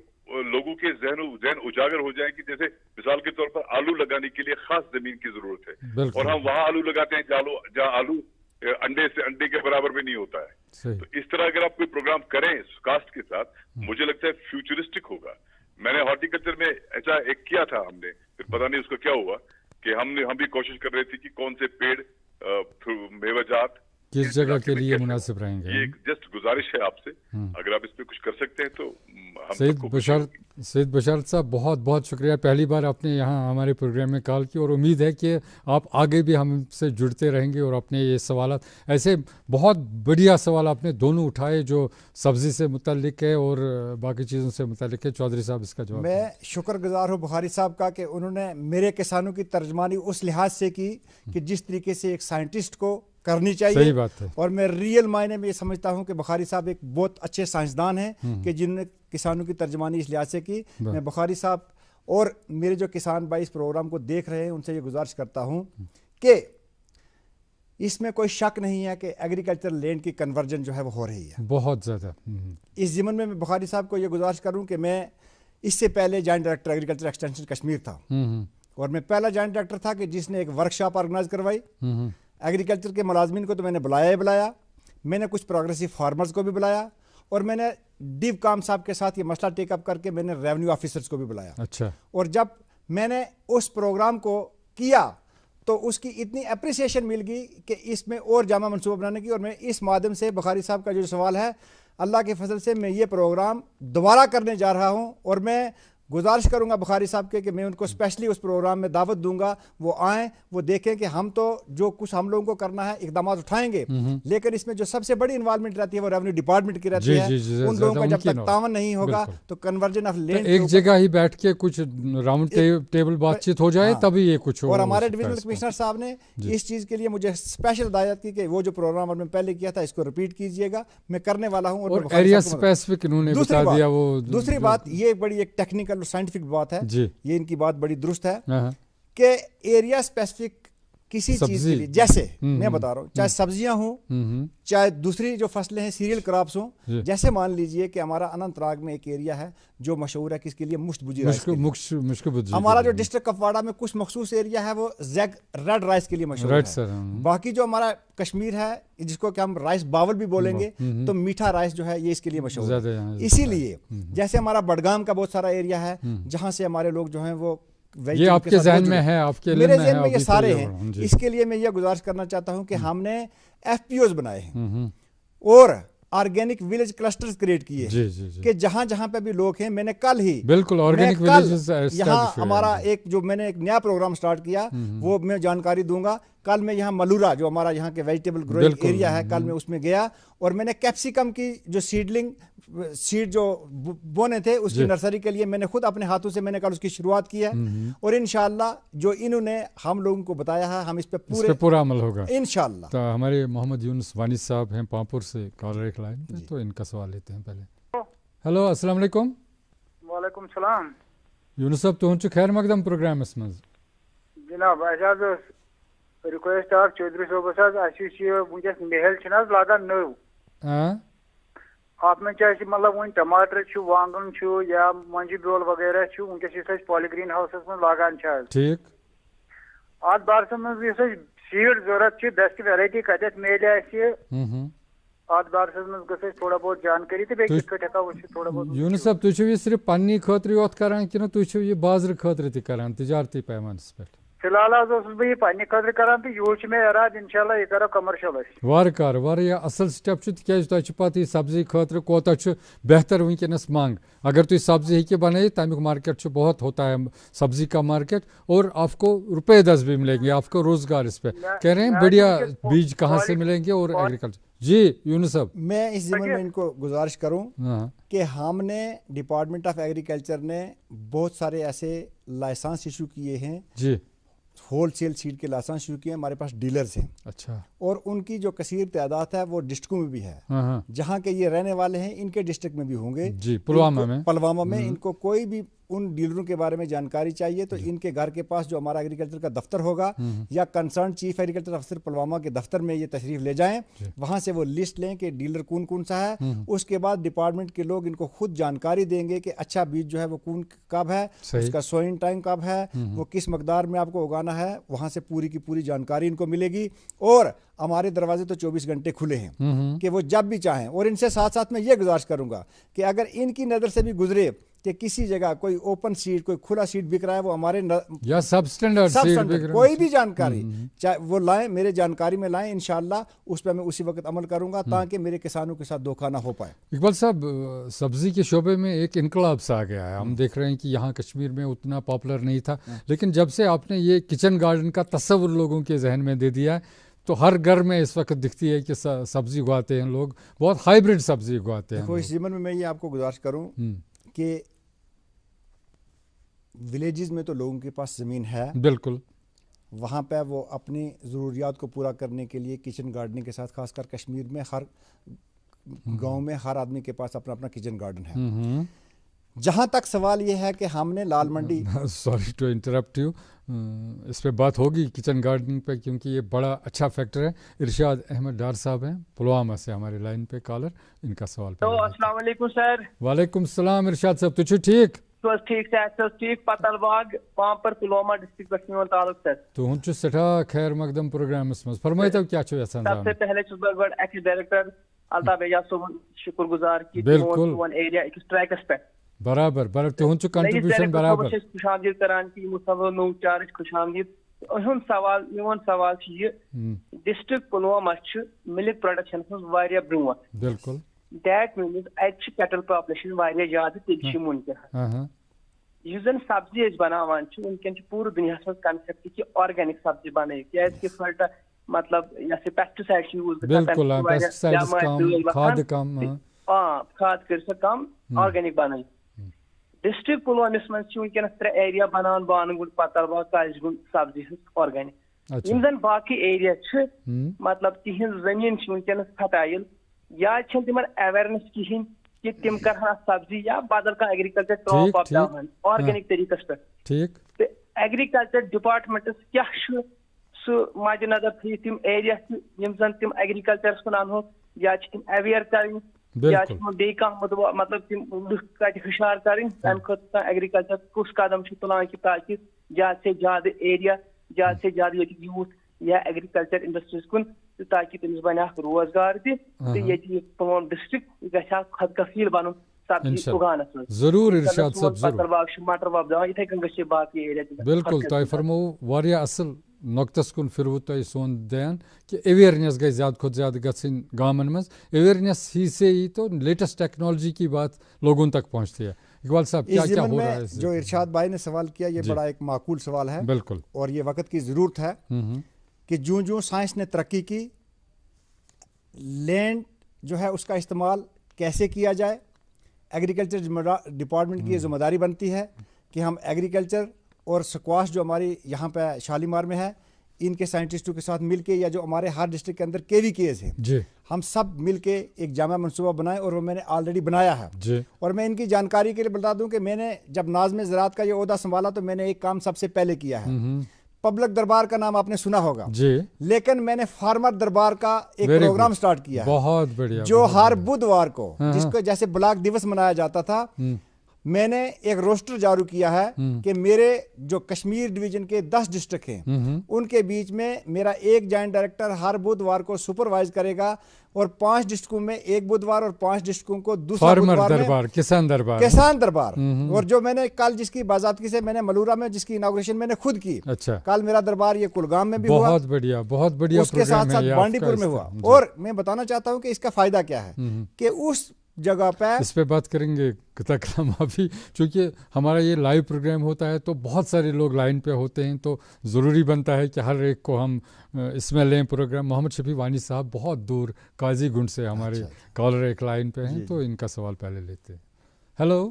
लोगों के जहन उजागर हो जाए कि जैसे मिसाल के तौर पर आलू लगाने के लिए खास जमीन की जरूरत है और हम वहां आलू लगाते हैं जहाँ आलू अंडे के बराबर में नहीं होता है। तो इस तरह अगर आप कोई प्रोग्राम करें कास्ट के साथ, मुझे लगता है फ्यूचरिस्टिक होगा। मैंने हॉर्टिकल्चर में ऐसा एक किया था हमने, फिर पता नहीं उसका क्या हुआ, कि हम भी कोशिश कर रहे थे कि कौन से पेड़ मेवाजात किस जगह के लिए मुनासिब रहेंगे। ये जस्ट गुजारिश है आपसे, अगर आप इस पे कुछ कर सकते हैं तो हम सईद बशारत साहब बहुत बहुत शुक्रिया, पहली बार आपने यहाँ हमारे प्रोग्राम में कॉल की और उम्मीद है कि आप आगे भी हमसे जुड़ते रहेंगे और अपने ये सवालात, ऐसे बहुत बढ़िया सवाल आपने दोनों उठाए जो सब्जी से मुतल्लिक है और बाकी चीज़ों से मुतल्लिक है। चौधरी साहब इसका जवाब। मैं शुक्रगुजार हूँ बुखारी साहब का कि उन्होंने मेरे किसानों की तर्जमानी उस लिहाज से की कि जिस तरीके से एक साइंटिस्ट को करनी चाहिए। सही बात है। और मैं रियल मायने में ये समझता हूँ कि बुखारी साहब एक बहुत अच्छे साइंसदान हैं कि जिन्होंने किसानों की तर्जमानी इस लिहाज से की। मैं बुखारी साहब और मेरे जो किसान भाई इस प्रोग्राम को देख रहे हैं उनसे ये गुजारिश करता हूँ कि इसमें कोई शक नहीं है कि एग्रीकल्चर लैंड की कन्वर्जन जो है वो हो रही है बहुत ज़्यादा। इस ज़िमन में मैं बुखारी साहब को ये गुजारिश करूँ कि मैं इससे पहले joint director agriculture extension Kashmir था और मैं पहला जॉइंट डायरेक्टर था कि जिसने एक वर्कशॉप ऑर्गेनाइज करवाई। एग्रीकल्चर के मुलाजमीन को तो मैंने बुलाया ही बुलाया, मैंने कुछ प्रोग्रेसिव फार्मर्स को भी बुलाया और मैंने डिव काम साहब के साथ ये मसला टेकअप करके मैंने रेवेन्यू ऑफिसर्स को भी बुलाया। अच्छा। और जब मैंने उस प्रोग्राम को किया तो उसकी इतनी अप्रिसिएशन मिल गई कि इसमें और जामा मनसूबा बनाने की, और मैं इस माध्यम से बुखारी साहब का जो सवाल है, अल्लाह के फजल से मैं ये प्रोग्राम दोबारा करने जा रहा हूँ और मैं गुजारिश करूंगा बुखारी साहब के कि मैं उनको स्पेशली उस प्रोग्राम में दावत दूंगा, वो आएँ, वो देखें कि हम तो जो कुछ हम लोगों को करना है इकदाम उठाएंगे, लेकिन इसमें जो सबसे बड़ी इन्वॉल्वमेंट रहती है वो रेवेन्यू डिपार्टमेंट की रहती है। उन लोगों का जब तक तावन नहीं होगा तो कन्वर्जन ऑफ लैंड एक जगह ही बैठ के कुछ राउंड टेबल बातचीत हो जाए तभी ये कुछ हो। और हमारे डिविजनल कमिश्नर साहब ने इस चीज़ के लिए मुझे स्पेशल हिदायत की कि वो जो प्रोग्राम हमने पहले किया था इसको रिपीट कीजिएगा, मैं करने वाला हूँ। और एरिया स्पेसिफिक इन्होंने बता दिया। वो दूसरी बात, ये बड़ी एक टेक्निकल और साइंटिफिक बात है जी, ये इनकी बात बड़ी दुरुस्त है कि एरिया स्पेसिफिक किसी चीज के लिए, जैसे मैं बता रहा हूँ, चाहे सब्जियां हों चाहे दूसरी जो फसलें हैं सीरियल क्रॉप्स हों, जैसे मान लीजिए कि हमारा अनंतनाग में एक एरिया है जो मशहूर है किसके लिए, मुश्तबुजी राइस के लिए। हमारा जो डिस्ट्रिक्ट कुपवाड़ा में कुछ मखसूस एरिया है वो जैग रेड राइस के लिए मशहूर है। बाकी जो हमारा कश्मीर है जिसको कि हम राइस बावल भी बोलेंगे, तो मीठा राइस जो है ये इसके लिए मशहूर है। इसीलिए जैसे हमारा बडगाम का बहुत सारा एरिया है जहाँ से हमारे लोग जो है वो, ये आपके ज़हन में है, आपके मेरे ज़हन में ये सारे हैं। इसके लिए मैं ये गुजारिश करना चाहता हूं कि हमने FPOs बनाए हैं और ऑर्गेनिक विलेज क्लस्टर्स क्रिएट किए हैं कि जहां जहां पे भी लोग हैं, मैंने कल ही बिल्कुल ऑर्गेनिक विलेजेस यहाँ हमारा एक जो मैंने एक नया प्रोग्राम स्टार्ट किया वो मैं जानकारी दूंगा। कल मैं यहाँ मलूरा जो हमारा यहाँ के वेजिटेबल ग्रोइंग एरिया है, कल मैं उसमें गया और मैंने कैप्सिकम की जो सीड जो बोने थे उसकी नर्सरी के लिए मैंने खुद अपने हाथों से मैंने कल उसकी शुरुआत की है और इंशाल्लाह जो इन्होंने हम लोगों को बताया है हम इस पे पूरा अमल होगा इंशाल्लाह। तो हमारे मोहम्मद यूनुस वानी साहब हैं पामपुर से, कॉलर एक लाइन में, तो इनका सवाल लेते हैं पहले। हेलो अस्सलाम वालेकुम। वालेकुम सलाम यूनुस साहब तुम खैर मकदम प्रोग्राम जनाब रिक्वेस्ट आप चौधरी साहब वनस महल लागान नव आप में चाहे मतलब वन टमाटर वांगन या मंजी बेल वगैरह वनस पॉलीग्रीन हाउस में लागान ठीक अत बारस मज सीड जरूरत बेस्ट वेराइटी कत मिले अत बारस मज थोड़ा बहुत जानकारी तो थोड़ा बहुत। यूनुस साहब तुम सिर्फ पन्नी खतर योत करान कि तुम बाजार खतर तजारती पैमानस पे? فلحال حظ اوسُس بہٕ یہِ پننہِ خٲطرٕ کران تہٕ یوٗت چھُ مےٚ ارادٕ انشاءاللہ یہِ کرو کمرشل أسۍ وارکار واریاہ اصل سٹیپ چھُ تِکیازِ تۄہہِ چھُ پتہٕ یہِ سبزی خٲطرٕ کوتاہ چھُ بہتر وٕنکیٚنس منٛگ اگر تُہۍ سبزی ہیٚکِو بنٲیِتھ تمیُک مارکیٹ چھُ بہت ہوتا ہے سبزی کا مارکیٹ اور آپ کو روپے 10 بھی ملیں گے آپ کو روزگار اس پہ کہہ رہے ہیں بڑھیا بیج کہاں سے ملیں گے اور ایگریکلچر جی یونس صاحب میں اس ضمن میں ان کو گزارش کروں کہ ہم نے ڈپارٹمنٹ آف ایگریکلچر نے بہت سارے ایسے لائسنس ایشو کیے ہیں جی ہول سیل سیڈ کے لائسنس شروع کیے ہیں ہمارے پاس ڈیلرز ہیں اچھا اور ان کی جو کثیر تعداد ہے وہ ڈسٹرکوں میں بھی ہے جہاں کے یہ رہنے والے ہیں ان کے ڈسٹرکٹ میں بھی ہوں گے جی پلوامہ میں ان کو کوئی بھی ان ڈیلروں کے بارے میں جانکاری چاہیے تو ان کے گھر کے پاس جو ہمارا ایگریکلچر کا دفتر ہوگا یا کنسرن چیف ایگریکلچر افسر پلوامہ کے دفتر میں یہ تشریف لے جائیں وہاں سے وہ لسٹ لیں کہ ڈیلر کون کون سا ہے اس کے بعد ڈپارٹمنٹ کے لوگ ان کو خود جانکاری دیں گے کہ اچھا بیج جو ہے وہ کون کب ہے اس کا سوئنگ ٹائم کب ہے وہ کس مقدار میں آپ کو اگانا ہے وہاں سے پوری کی پوری جانکاری ان کو ملے گی اور ہمارے دروازے تو 24 گھنٹے کھلے ہیں کہ وہ جب بھی چاہیں اور ان سے ساتھ ساتھ میں یہ گزارش کروں گا کہ اگر ان کی نظر سے بھی گزرے کہ کسی جگہ کوئی اوپن سیٹ کوئی کھلا سیٹ بک رہا ہے وہ ہمارے یا سب اسٹینڈرڈ کوئی بھی جانکاری چاہے وہ لائیں میرے جانکاری میں لائیں انشاءاللہ اس پہ میں اسی وقت عمل کروں گا تاکہ میرے کسانوں کے ساتھ دھوکہ نہ ہو پائے. اقبال صاحب سبزی کے شعبے میں ایک انقلاب سا آ گیا ہے. ہم دیکھ رہے ہیں کہ یہاں کشمیر میں اتنا پاپولر نہیں تھا لیکن جب سے آپ نے یہ کچن گارڈن کا تصور لوگوں کے ذہن میں دے دیا ہے تو ہر گھر میں اس وقت دکھتی ہے کہ سبزی اگاتے ہیں لوگ بہت ہائیبریڈ سبزی اگاتے ہیں. اس ضمن میں یہ آپ کو گزارش کروں کہ ولیجز میں تو لوگوں کے پاس زمین ہے بالکل وہاں پہ وہ اپنی ضروریات کو پورا کرنے کے لیے کچن گارڈننگ کے ساتھ خاص کر کشمیر میں ہر گاؤں میں ہر آدمی کے پاس اپنا اپنا کچن گارڈن ہے. جہاں تک سوال یہ ہے کہ ہم نے لال منڈی سوری ٹو انٹرپٹ یو اس پہ بات ہوگی کچن گارڈننگ پہ کیونکہ یہ بڑا اچھا فیکٹر ہے. ارشاد احمد ڈار صاحب ہیں پلوامہ سے ہمارے لائن پہ کالر ان کا سوال. السلام علیکم سر. وعلیکم السلام ارشاد صاحب تُہۍ چھِو ٹھیک؟ ٹھیک صحت ٹھیک پتل باغ پامپر پلوامہ ڈسٹرکٹ پہ میون تعلق سر. تہد سٹھا خیر مقدم پروگرامس مز فرمائیتو کیا چھو یژھان سب سے پہلے چھس بہ گۄڈٕ ایکس ڈائریکٹر الطاف بیجا صٲبُن شکر گزار کہ سون ایریا أکِس ٹریکس پہ برابر تہد کنٹریبیوشن برابر خوش آمدید کران کہ یمو تھو نو چارج خوش آمدید. اہم سوال میون سوال یہ ڈسٹرکٹ پلوامہ ملک پروڈکشن مز واریاہ برونٛٹھ. بالکل دیٹ مینز اتہ کیٹل پاپولیشن واریاہ زیادہ تیل ممکن یُس زن سبزی أسۍ بناوان ونکیٚن پوٗرٕ دُنیاہس منٛز کنسیپٹ کہ آرگینک سبزی بنٲیِو کیازِ کہ مطلب یہ پیسٹسائڈ یوز کھاد کر سا کم آرگینک بنٲیِو. ڈسٹرکٹ پلوامس منٛز ونکیٚنس 3 ایریا بناوان بانہٕ گُنڈ پتل باغ کاجہِ گُنڈ سبزی ہٕنٛز آرگینک. یم زن باقی ایریا مطلب تہنٛز زمین ونکیٚنس فتایل یا چھنہٕ تمن اویرنس کہین کہ تم کرہن سبزی یا بدل کانٛہہ ایگریکلچر کراپ وۄپداوہن آرگینک طریقس پہ. تو ایگریکلچر ڈپارٹمنٹس کیا سہ مد نظر تھٲیِتھ تم ایریا یم زن تم ایگریکلچرس کُن انہوکھ یا تم اویئر کرٕنۍ یا بیٚیہِ کانٛہہ مطلب تم لُکھ کتہِ ہُشار کرٕنۍ تمہِ خٲطرٕ کانٛہہ ایگریکلچر کُس قدم چھُ تُلان کہ تاکہ زیادٕ سے زیادٕ ایریا زیادٕ سے زیادٕ ییٚتیُک یوٗتھ یا ایگریکلچر انڈسٹریز کُن تاکہ تٔمِس بنہِ اکھ روزگار تہِ تہٕ ییٚتہِ یہِ پون ڈسٹرکٹ گژھِ ہا خود کفیل بنُن سبزی اُگاونس منٛز. ضروٗر ارشاد صٲب پتل باغ چھُ مٹر وۄپداوان یِتھے کٔنۍ گژھِ باقٕے ایریا تہِ. بالکل تۄہہِ فرموو واریاہ اصل نۄقطس کُن پھِروٕ تۄہہِ سون دھیان کہ اویئرنیس گژھِ زیادہ کھۄتہٕ زیادہ گژھٕنۍ گامن منٛز. اویئرنیس ہی سے ہی تو لیٹسٹ ٹیکنالوجی کی بات لوگوں تک پہنچتی ہے. اقبال صاحب کیا کیا ہو رہا ہے جو ارشاد بھائی نے سوال کیا یہ بڑا ایک معقول سوال ہے. بالکل اور یہ وقت کی ضرورت ہے کہ جو سائنس نے ترقی کی لینڈ جو ہے اس کا استعمال کیسے کیا جائے. ایگریکلچر ڈپارٹمنٹ کی یہ ذمہ داری بنتی ہے کہ ہم ایگریکلچر اور سکواش جو ہماری یہاں پہ شالیمار میں ہے ان کے سائنٹسٹوں کے ساتھ مل کے یا جو ہمارے ہر ڈسٹرکٹ کے اندر KVKs ہیں ہم سب مل کے ایک جامع منصوبہ بنائیں اور وہ میں نے آلریڈی بنایا ہے. اور میں ان کی جانکاری کے لیے بتا دوں کہ میں نے جب ناظم زراعت کا یہ عہدہ سنبھالا تو میں نے ایک کام سب سے پہلے کیا ہے. پبلک دربار کا نام آپ نے سنا ہوگا لیکن میں نے فارمر دربار کا ایک پروگرام سٹارٹ کیا ہے بہت بڑھیا جو ہر بدھوار کو جس کو جیسے بلاک دیوس منایا جاتا تھا میں نے ایک روسٹر جاری کیا ہے کہ میرے جو کشمیر ڈویژن کے 10 ڈسٹرکٹ ہیں ان کے بیچ میں میرا ایک جوائنٹ ڈائریکٹر ہر بدھوار کو سپروائز کرے گا، اور 5 ڈسٹرکٹوں میں ایک بدھوار اور 5 ڈسٹرکٹوں کو دوسرا بدھوار میں کسان دربار اور جو میں نے کل جس کی باضابطگی سے میں نے ملورا میں جس کی اناگوریشن میں نے خود کی، کل میرا دربار یہ کلگام میں بھی ہوا، بہت بڑھیا، اس کے ساتھ ساتھ بانڈی پور میں ہوا۔ اور میں بتانا چاہتا ہوں کہ اس کا فائدہ کیا ہے کہ اس جگہ پہ اس پہ بات کریں گے کلام ابھی، چونکہ ہمارا یہ لائیو پروگرام ہوتا ہے تو بہت سارے لوگ لائن پہ ہوتے ہیں، تو ضروری بنتا ہے کہ ہر ایک کو ہم اس میں لیں پروگرام۔ محمد شفیع وانی صاحب بہت دور قاضی گنڈ سے ہمارے کالر ایک لائن پہ ہیں، تو ان کا سوال پہلے لیتے ہیں۔ ہیلو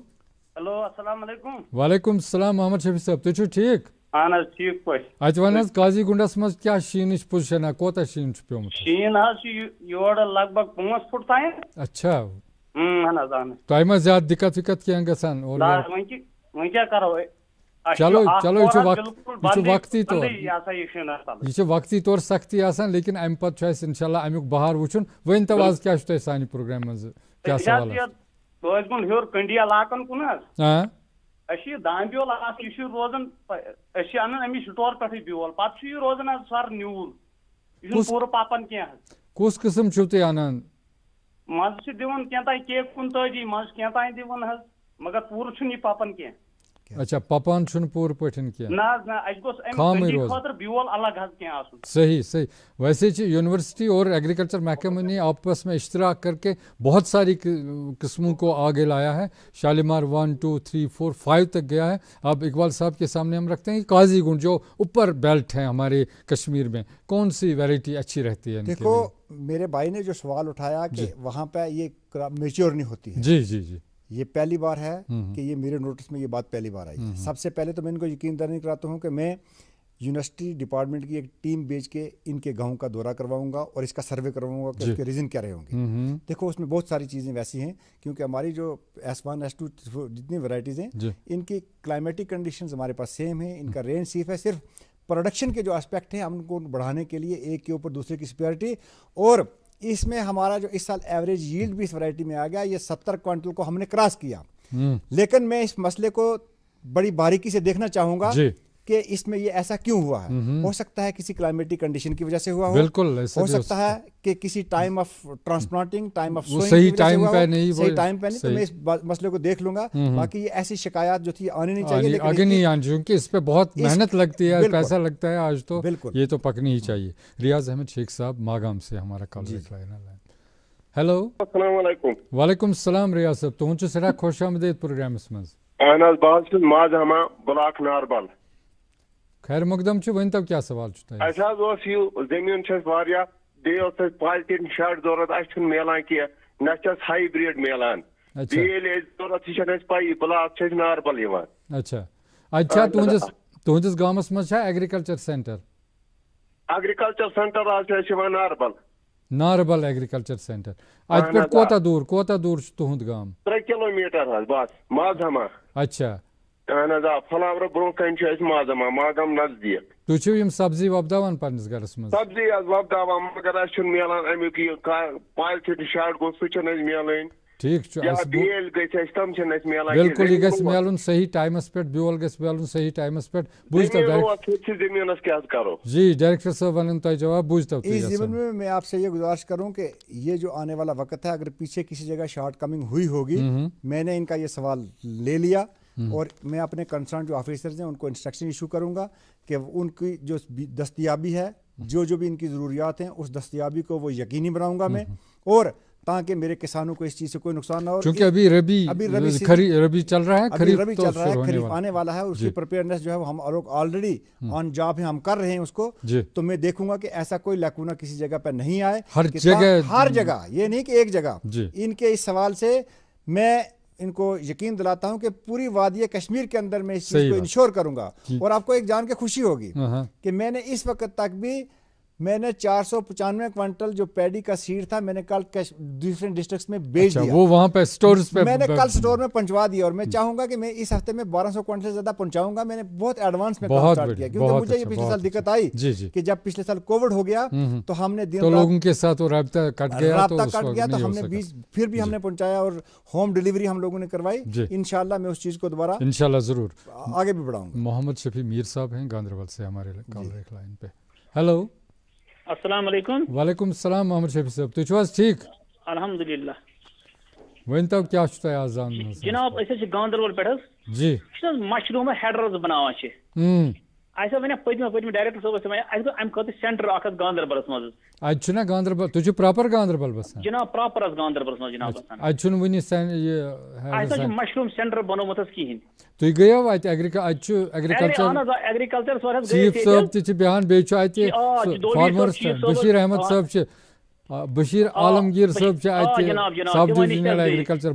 السلام علیکم۔ وعلیکم السلام محمد شفیع صاحب، تُہۍ چھِو ٹھیک؟ اہن حظ ٹھیک پٲٹھۍ۔ اتہِ وَن حظ قاضی گُنڈس منٛز کیٛاہ شیٖنٕچ پوزیشن ہے، کوتاہ شیٖن چھُ پیومُت؟ شیٖن حظ چھُ یورٕ لگ بگ 5 فُٹ تام۔ اچھا، اہن حظ اہن حظ۔ تۄہہِ ما زیادٕ دِقت وِقت کینٛہہ گژھان؟ وۄنۍ کیٛاہ کرو؟ چلو چلو یہ وقتی طور یہ وقتی طور سختی آسان، لیکن امہ پتہٕ چھُ اَسہِ انشاء اللہ امیُک بہار وٕچھُن۔ ؤنۍتو آز کیٛاہ چھُ تۄہہِ سانہِ پروگرام منٛز کیٛاہ سوال؟ ہیوٚر کنڈی علاقن کُن حظ اَسہِ چھُ یہِ دانہِ بیول آسان، یہِ چھُ روزان أسۍ چھِ انان اَمہِ سٹور پٮ۪ٹھٕے بیول، پتہٕ چھُ یہِ روزان حظ سر نیوٗل، یہِ چھُنہٕ پوٗرٕ پپان کینٛہہ حظ۔ کُس قٕسم چھِو تُہۍ انان؟ منٛزٕ چھِ دِوان کینٛہہ تانۍ کیک 45، منٛزٕ کینٛہہ تانۍ دِوان حظ، مگر پوٗرٕ چھُنہٕ یہِ پپان کینٛہہ۔ اچھا، پپان چھُنہٕ پوٗرٕ پٲٹھۍ کینٛہہ؟ نہ حظ نہ، اَسہِ گوٚژھ اَمہِ کنڈی خٲطرٕ بیول الگ حظ کینٛہہ آسُن۔ صحیح صحیح۔ ویسے یونیورسٹی اور ایگریکلچر محکمہ نے آپس میں اشتراک کر کے بہت ساری قسموں کو آگے لایا ہے، شالیمار 1 2 3 4 5 تک گیا ہے۔ اب اقبال صاحب کے سامنے ہم رکھتے ہیں کہ قاضی گنڈ جو اوپر بیلٹ ہے ہمارے کشمیر میں، کون سی ویرائٹی اچھی رہتی ہے؟ دیکھو میرے بھائی نے جو سوال اٹھایا کہ وہاں پہ یہ میچور نہیں ہوتی ہے، جی جی جی، یہ پہلی بار ہے کہ یہ میرے نوٹس میں یہ بات پہلی بار آئی ہے۔ سب سے پہلے تو میں ان کو یقین دہانی کراتا ہوں کہ میں یونیورسٹی ڈپارٹمنٹ کی ایک ٹیم بھیج کے ان کے گاؤں کا دورہ کرواؤں گا اور اس کا سروے کرواؤں گا کہ اس کے ریزن کیا رہے ہوں گے۔ دیکھو اس میں بہت ساری چیزیں ویسی ہیں کیونکہ ہماری جو S1 S2 جتنی ورائٹیز ہیں ان کی کلائمیٹک کنڈیشنز ہمارے پاس سیم ہیں، ان کا رینج صرف ہے، صرف پروڈکشن کے جو اسپیکٹ ہیں ہم ان کو بڑھانے کے لیے ایک کے اوپر دوسرے کی سپیریٹی، اور اس میں ہمارا جو اس سال ایوریج ییلڈ بھی اس ورائٹی میں آ گیا، یہ 70 کوئنٹل کو ہم نے کراس کیا۔ لیکن میں اس مسئلے کو بڑی باریکی سے دیکھنا چاہوں گا کہ اس میں یہ ایسا کیوں ہوا ہے۔ ہو سکتا ہے کسی کلائمیٹک کنڈیشن کی وجہ سے ہوا ہو، بالکل ہو سکتا ہے کہ کسی time of transplanting, time of sowing صحیح ٹائم پہ نہیں، صحیح ٹائم پہ نہیں، تو میں اس مسئلے کو دیکھ لوں گا۔ باقی یہ ایسی شکایات جو تھی آنی نہیں چاہیے، آگے نہیں آنی چاہیے کیونکہ اس پہ بہت محنت لگتی ہے، پیسہ لگتا ہے، آج تو یہ تو پکنی ہی چاہیے۔ ریاض احمد شیخ صاحب ماگام سے ہمارا کال دیکھ رہے ہیں۔ ہیلو السلام علیکم۔ وعلیکم السلام ریاض صاحب، تُہُنٛد چھُ سٮ۪ٹھاہ خۄش آمدید پروگرامس منٛز۔ اہن حظ بہٕ حظ چھُس ماز ہما بلاک ناربل۔ خیر مقدم چھُ، ؤنۍتو کیٛاہ سوال چھُ تۄہہِ؟ اَسہِ حظ اوس یہِ زٔمیٖن چھُ اَسہِ واریاہ، بیٚیہِ اوس اَسہِ پالٹیٖن شیڈ ضروٗرت، اَسہِ چھُنہٕ میلان کینٛہہ، نہ چھِ اَسہِ ہایبرڈ میلان، بیٚیہِ ییٚلہِ اَسہِ ضروٗرت یہِ چھَنہٕ اَسہِ پَیی، بلاک چھِ اَسہِ ناربل یِوان۔ اچھا، اَتہِ چھا تُہنٛدِس گامس منٛز چھا ایگریکلچر سینٹر؟ ایگریکلچر سینٹر حظ چھُ اَسہِ یِوان ناربل۔ ناربل ایگریکلچر سینٹر، اتہِ پٮ۪ٹھ کوتاہ دوٗر چھُ تُہُنٛد گام؟ 3 کِلومیٖٹر حظ بس مازہما۔ اچھا، اہن حظ آ، فلاورٕ برونٛہہ کَنہِ چھُ اَسہِ مازہما، ماگام نزدیٖک۔ تُہۍ چھِو یِم سبزی وۄپداوان پننِس گرس منٛز؟ سبزی حظ وۄپداوان، مگر اَسہِ چھُنہٕ میلان اَمیُک یہِ پالتھیٖن شیڈ گوٚو، سُہ چھُنہٕ اَسہِ میلٲنی۔ ٹھیک چھُ، بیل گژھِ اَسہِ تِم چھِنہٕ اَسہِ میلان۔ بالکل، یہِ گژھِ میلُن صحیح ٹایمس پٮ۪ٹھ، بیول گژھِ میلُن صحیح ٹایمس پٮ۪ٹھ۔ زٔمیٖنس کیٛاہ حظ کرو؟ جی ڈائریکٹر صاحب ونن تۄہہِ جواب، بوٗزتو اس ضمن میں آپ سے یہ گزارش کروں کہ یہ جو آنے والا وقت ہے، اگر پیچھے کسی جگہ شارٹ کمنگ ہوئی ہوگی، میں نے ان کا یہ سوال لے لیا اور میں اپنے کنسرن جو آفیسرز ہیں ان کو انسٹرکشن ایشو کروں گا کہ ان کی جو دستیابی ہے، جو بھی ان کی ضروریات ہیں، اس دستیابی کو وہ یقینی بناؤں گا میں، اور تاکہ میرے کسانوں کو اس چیز سے کوئی نقصان نہ ہو، کیونکہ ابھی ربی چل رہا ہے، خریف آنے والا ہے، اس کی پریپیئرنیس جو ہے ہم آلریڈی آن جاب ہیں، ہم کر رہے ہیں اس کو۔ تو میں دیکھوں گا کہ ایسا کوئی لیکونہ کسی جگہ پہ نہیں آئے، ہر جگہ، یہ نہیں کہ ایک جگہ۔ ان کے اس سوال سے میں ان کو یقین دلاتا ہوں کہ پوری وادی کشمیر کے اندر میں اس چیز کو انشور کروں گا۔ اور آپ کو ایک جان کے خوشی ہوگی کہ میں نے اس وقت تک بھی मैंने 495 क्विंटल जो पैडी का सीड था मैंने कल डिफरेंट डिस्ट्रिक्ट्स में बेच दिया। वो वहां पे स्टोर्स पे मैंने कल स्टोर में पहुंचवा दिया और मैं चाहूंगा कि मैं इस हफ्ते में 1200 क्विंटल से ज्यादा पहुंचाऊंगा। मैंने बहुत एडवांस में काम स्टार्ट किया क्योंकि मुझे ये पिछले साल दिक्कत आई कि जब पिछले साल कोविड हो गया तो हमने दिन तो लोगों के साथ वो राब्ता कट गया तो हमने फिर भी हमने पहुंचाया और होम डिलीवरी हम लोगों ने करवाई। इंशाल्लाह मैं उस चीज को दोबारा इंशाल्लाह जरूर आगे भी बढ़ाऊंगा। मोहम्मद शफी मीर साहब हैं गांधरबल से हमारे कॉल लाइन पे। हेलो अस्सलाम वालेकुम। वालेकुम सलाम मोहम्मद शफी साहब तुझ वाज ठीक अल्हम्दुलिल्लाह वन तो क्या छुता आजान जनाब ऐसे गांधरबल पे जी मशरूम हेडर्स बनावान ऐसा वन पत्म डायरेक्टर साहब अम खत सेंटर अख गांधरबलस मज अना गांधरबल तुझ प्रॉपर गांधरबल बस जनाब प्रॉपर गांधरबलस मज जनाब अ मशरूम सेंटर बनोमुत कहीं तुम गयो एग्रीकल्चर चीफ साहब त बयान बे फार्मर्स बशीर अहमद साहब बशीर आलमगीर साहब सब डिविजनल एग्रीकल्चर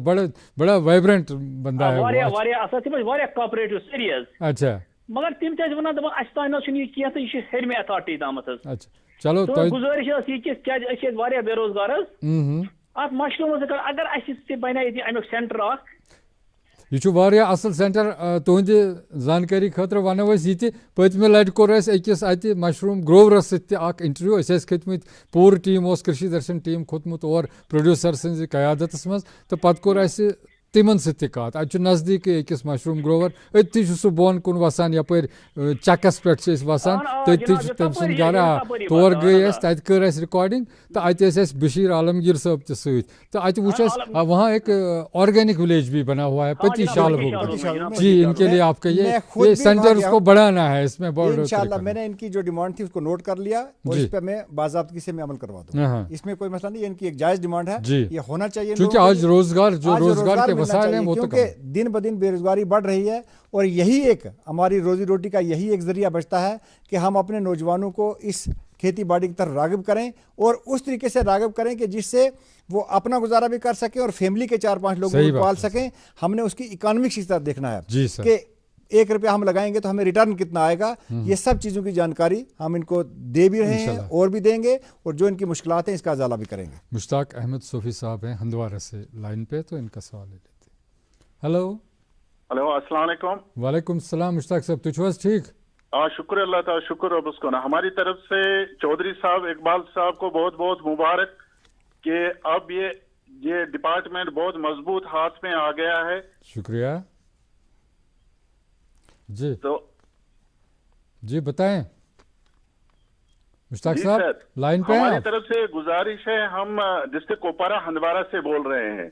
बड़ा वाइब्रेंट बंदा है। अच्छा मगर तिम वन दान यह हेरमे अथॉरिटी तामत। अच्छा चलो गुजारिश ये बेरोजगार अत मशरूम अगर बना अमुक सेंटर यह असल सेंटर तुहद जानकारी खतर वनो पत्मे लट कोर अकिस अत मशरूम ग्रोवरस इंटरव्यू खतमत पूर टीम कृषि दर्शन टीम खोतमुत और प्रोड्यूसर सज क़यादत मज तो पत कोर तिमन सत अत नजदीक अकिस मशरूम ग्रोवर अति सह बोन कुन वसान यप चकस पे वसान तथि तम सद गर तौर गई तत कर रिकॉर्डिंग तो अत बशीर आलमगीर साहब तो अत वो वहाँ एक ऑर्गेनिक विलेज भी बना हुआ है पति शालबुग जी इनके लिए आपका ये सेंटर उसको बढ़ाना है इसमें इंशाल्लाह मैंने इनकी जो डिमांड थी उसको नोट कर लिया और इस पर मैं बाज़ाब्तगी से मैं अमल करवा दूंगा। इसमें कोई मसला नहीं, इनकी एक जायज डिमांड है, ये होना चाहिए क्योंकि आज रोजगार के मसाइल हैं क्योंकि दिन ब दिन बेरोजगारी बढ़ रही है और यही एक हमारी रोजी रोटी का यही एक जरिया बचता है कि हम अपने नौजवानों को इस खेती बाड़ी की तरफ राग़िब करें और उस तरीके से राग़िब करें कि जिससे वो अपना गुजारा भी कर सकें और फैमिली के 4-5 लोगों को पाल सकें। हमने उसकी इकोनॉमिक्स की तरफ देखना है कि 1 रुपया हम लगाएंगे तो हमें रिटर्न कितना आएगा। ये सब चीज़ों की जानकारी हम इनको दे भी रहे हैं और भी देंगे और जो इनकी मुश्किलात हैं इसका अजाला भी करेंगे। मुश्ताक अहमद सूफी साहब हैं हंदवारा से लाइन पे, तो इनका सवाल ले लेते हैं। हेलो अस्सलाम वालेकुम। वालेकुम सलाम मुश्ताक साहब तुझ ठीक? शुक्र अल्लाह ताला शुक्र और उसको ना हमारी तरफ से चौधरी साहब इकबाल साहब को बहुत बहुत मुबारक कि अब ये डिपार्टमेंट बहुत मजबूत हाथ में आ गया है। शुक्रिया जी। तो जी बताएं मुश्ताक साहब लाइन पे हमारी तरफ से गुजारिश है, हम डिस्ट्रिक्ट कोपारा हंदवारा से बोल रहे हैं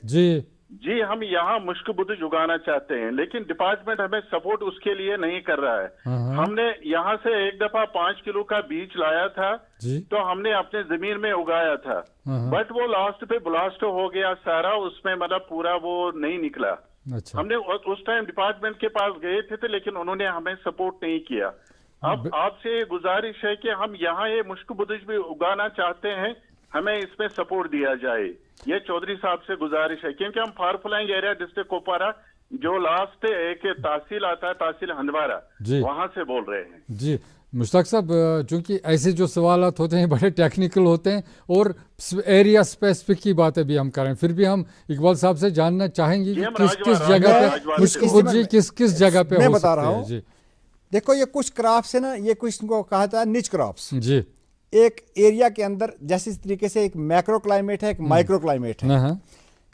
जी हम यहाँ मुश्क बुद्ध उगाना चाहते हैं लेकिन डिपार्टमेंट हमें सपोर्ट उसके लिए नहीं कर रहा है। हमने यहाँ से एक दफा 5 किलो का बीज लाया था तो हमने अपने जमीन में उगाया था बट वो लास्ट पे ब्लास्ट हो गया सारा, उसमें मतलब पूरा वो नहीं निकला। अच्छा। हमने उस टाइम डिपार्टमेंट के पास गए थे लेकिन उन्होंने हमें सपोर्ट नहीं किया। अब आपसे गुजारिश है कि हम यहाँ ये मुश्क बुद्ध भी उगाना चाहते हैं, हमें इसमें सपोर्ट दिया जाए। ये चौधरी साहब से गुजारिश है क्योंकि हम फार फ्लाइंग एरिया डिस्ट्रिक्ट कोपारा जो लास्ट एक तहसील आता है तहसील हंदवारा वहां से बोल रहे हैं जी। मुश्ताक साहब चूंकि ऐसे जो सवालात होते हैं बड़े टेक्निकल होते हैं और एरिया स्पेसिफिक की बातें भी हम करें, फिर भी हम इकबाल साहब से जानना चाहेंगे कि किस जगह पे मुश्किल किस जगह पे मैं बता रहा हूँ। देखो ये कुछ क्रॉप्स है ना, ये कुछ इनको कहा था निच क्रॉप्स जी। एक एरिया के अंदर जैसे इस तरीके से एक मैक्रो क्लाइमेट है एक माइक्रो क्लाइमेट है।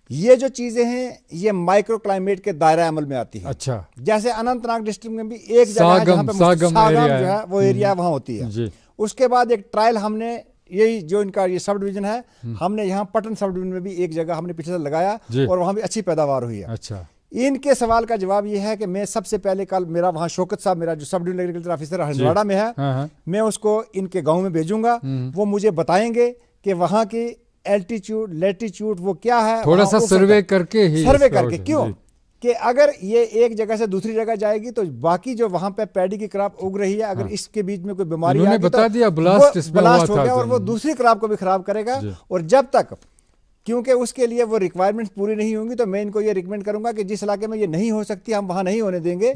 ये जो चीजें हैं ये माइक्रो क्लाइमेट के दायरा अमल में आती है। अच्छा। जैसे अनंतनाग डिस्ट्रिक्ट में भी एक जगह है जहाँ पे सागम जो है वो एरिया वहाँ होती है। उसके बाद एक ट्रायल हमने यही जो इनका ये सब डिवीजन है हमने यहाँ पटन सब डिवीजन में भी एक जगह हमने पिछले साल लगाया और वहाँ भी अच्छी पैदावार हुई है। अच्छा। इनके सवाल का जवाब ये है कि मैं सबसे पहले कल मेरा वहाँ शौकत साहब मेरा जो sub divisional agriculture officer Handwara में है मैं उसको इनके गांव में भेजूंगा, वो मुझे बताएंगे कि वहाँ की एल्टीट्यूड लेटीट्यूड वो क्या है, थोड़ा सा सर्वे करके क्यों कि अगर ये एक जगह से दूसरी जगह जाएगी तो बाकी जो वहाँ पे पैडी की क्रॉप उग रही है अगर इसके बीच में कोई बीमारी आ गई तो ब्लास्ट हो गया और वो दूसरी क्रॉप को भी खराब करेगा। और जब तक क्योंकि उसके लिए वो रिक्वायरमेंट्स पूरी नहीं होंगी तो मैं इनको ये रिकमेंड करूंगा कि जिस इलाके में ये नहीं हो सकती हम वहां नहीं होने देंगे।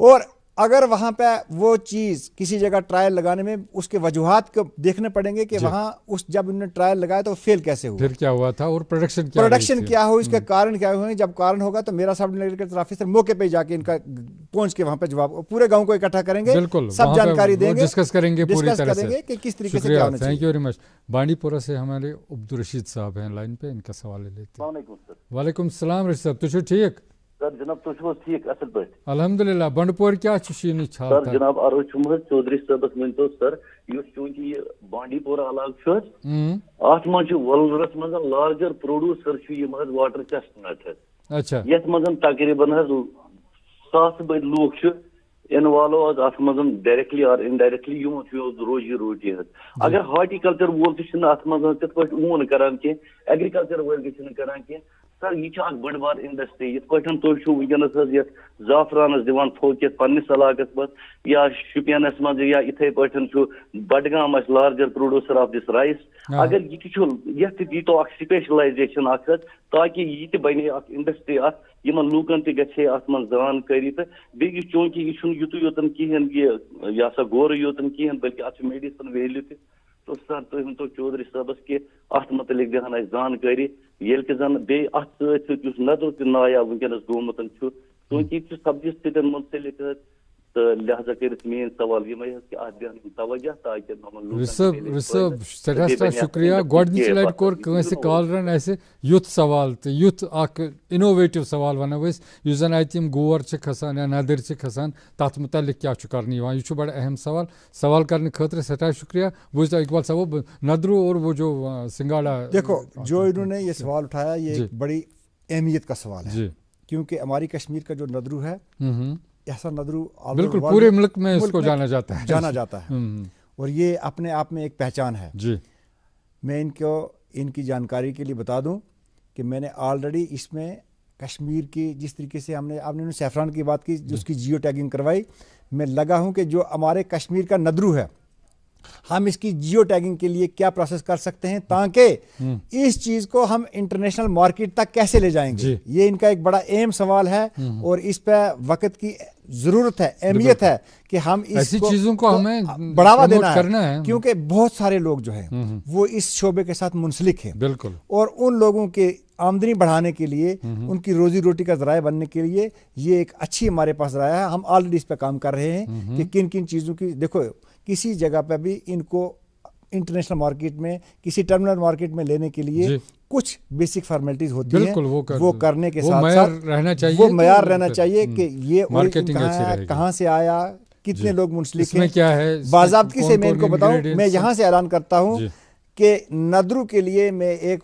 और अगर वहाँ पे वो चीज़ किसी जगह ट्रायल लगाने में उसके वजूहात को देखने पड़ेंगे कि वहाँ उस जब उन्होंने ट्रायल लगाया तो फेल कैसे हुआ, फिर क्या हुआ था और प्रोडक्शन क्या हो, इसके कारण क्या हुए। जब कारण होगा तो मेरा सब डिस्ट्रिक्ट ऑफिसर मौके पे जाके इनका पहुंच के वहाँ पे जवाब पूरे गांव को इकट्ठा करेंगे, सब जानकारी देंगे, डिस्कस करेंगे पूरी तरह से कि किस तरीके से क्या होना चाहिए। Thank you very much. Bandipora से हमारे अब्दुल रशीद साहब हैं लाइन पे, इनका सवाल ले लेते हैं। वालेकुम सलाम रशीद साहब, तुझे ठीक सर जनाब तुम ठीक असल पे अल्हम्दुलिल्लाह। बंडपोर क्या शीन सर जनाब अर्ज चौधरी साहबस वन तो सर चूंकि ये बांडीपोरा इलाका अत मज वलरस मज लार्जर प्रोड्यूसर वाटर चेस्टनट अच्छा ये मज तकरीबन 100 बद लोग इन्वॉल्व अत मज डायरेक्टली और इनडायरेक्टली रोजी रोटी अगर हार्टिकल्चर वोल अत मज तथ ऊन करान कह एग्रीकल्चर वल करान कह सर यह बड़ बार इंडस्ट्री ये वनस जाफरानस दिवान फोकियत पन्निस इलाकस मज या शुपियनस मज या इथे Budgam larger producer of this rice अगर यह दीतो स्पेशलाइजेशन ताकि यह बने इंडस्ट्री यमन लूकन गे अत मन जानकारी तो बे चूंकि यह युत योतन कहें यह गोर योतन कहें बल्कि अत मेडिसिन वैल्यू तो सर तुम तो चौधरी साहबस कि अत मुतलिक दिहन जानकारी ये जन बे अत नदर त नाया वनकस गोमुत चूंकि सब्जी सतन मुतलिक तो लिहाजा कर मेन सवाल ये कि अत दिन तवज्जो ताकि शुक्रिया गोडनिच लट कोर कंसे कॉलरन ऐसे युथ सवाल तो युथ अख इनोवेटिव सवाल वनो यु जन अतम गोर खसान या नदर खसान तथ मुतलिक क्या करने यह बड़ा अहम सवाल करने खतर सठा शुक्रिया। वो इकबाल साहब नदरू और वो जो सिंगाड़ा देखो जो इन्होंने ये सवाल उठाया ये एक बड़ी अहमियत का सवाल है क्योंकि हमारी कश्मीर का जो नदरू है ऐसा नदरू बिल्कुल पूरे मुल्क में इसको जाना जाता है और ये अपने आप में एक पहचान है जी। मैं इनकी जानकारी के लिए बता दूं कि मैंने ऑलरेडी इसमें कश्मीर की जिस तरीके से आपने सैफरान की बात की उसकी जियो टैगिंग करवाई, मैं लगा हूं कि जो हमारे कश्मीर का नदरू है हम इसकी जियो टैगिंग के लिए क्या प्रोसेस कर सकते हैं ताकि इस चीज को हम इंटरनेशनल मार्केट तक कैसे ले जाएंगे। ये इनका एक बड़ा अहम सवाल है और इस पे वक्त की जरूरत है, अहमियत है कि हम ऐसी चीजों को हमें बढ़ावा देना है क्योंकि बहुत सारे लोग जो हैं वो इस शोबे के साथ मुंसलिक हैं बिल्कुल और उन लोगों के आमदनी बढ़ाने के लिए उनकी रोजी रोटी का जराया बनने के लिए ये एक अच्छी हमारे पास जराया है। हम ऑलरेडी इस पे काम कर रहे हैं कि किन किन चीज़ों की देखो किसी जगह पे भी इनको इंटरनेशनल मार्केट में किसी टर्मिनल मार्केट में लेने के लिए कुछ बेसिक फॉर्मेलिटीज होती हैं वो करने के साथ साथ वो मयार रहना चाहिए कि ये कहाँ से आया, कितने लोग मुंसलिक हैं, क्या है बाज़ाब्ती से मैं इनको बताऊं। मैं यहाँ से ऐलान करता हूँ कि नदरू के लिए मैं एक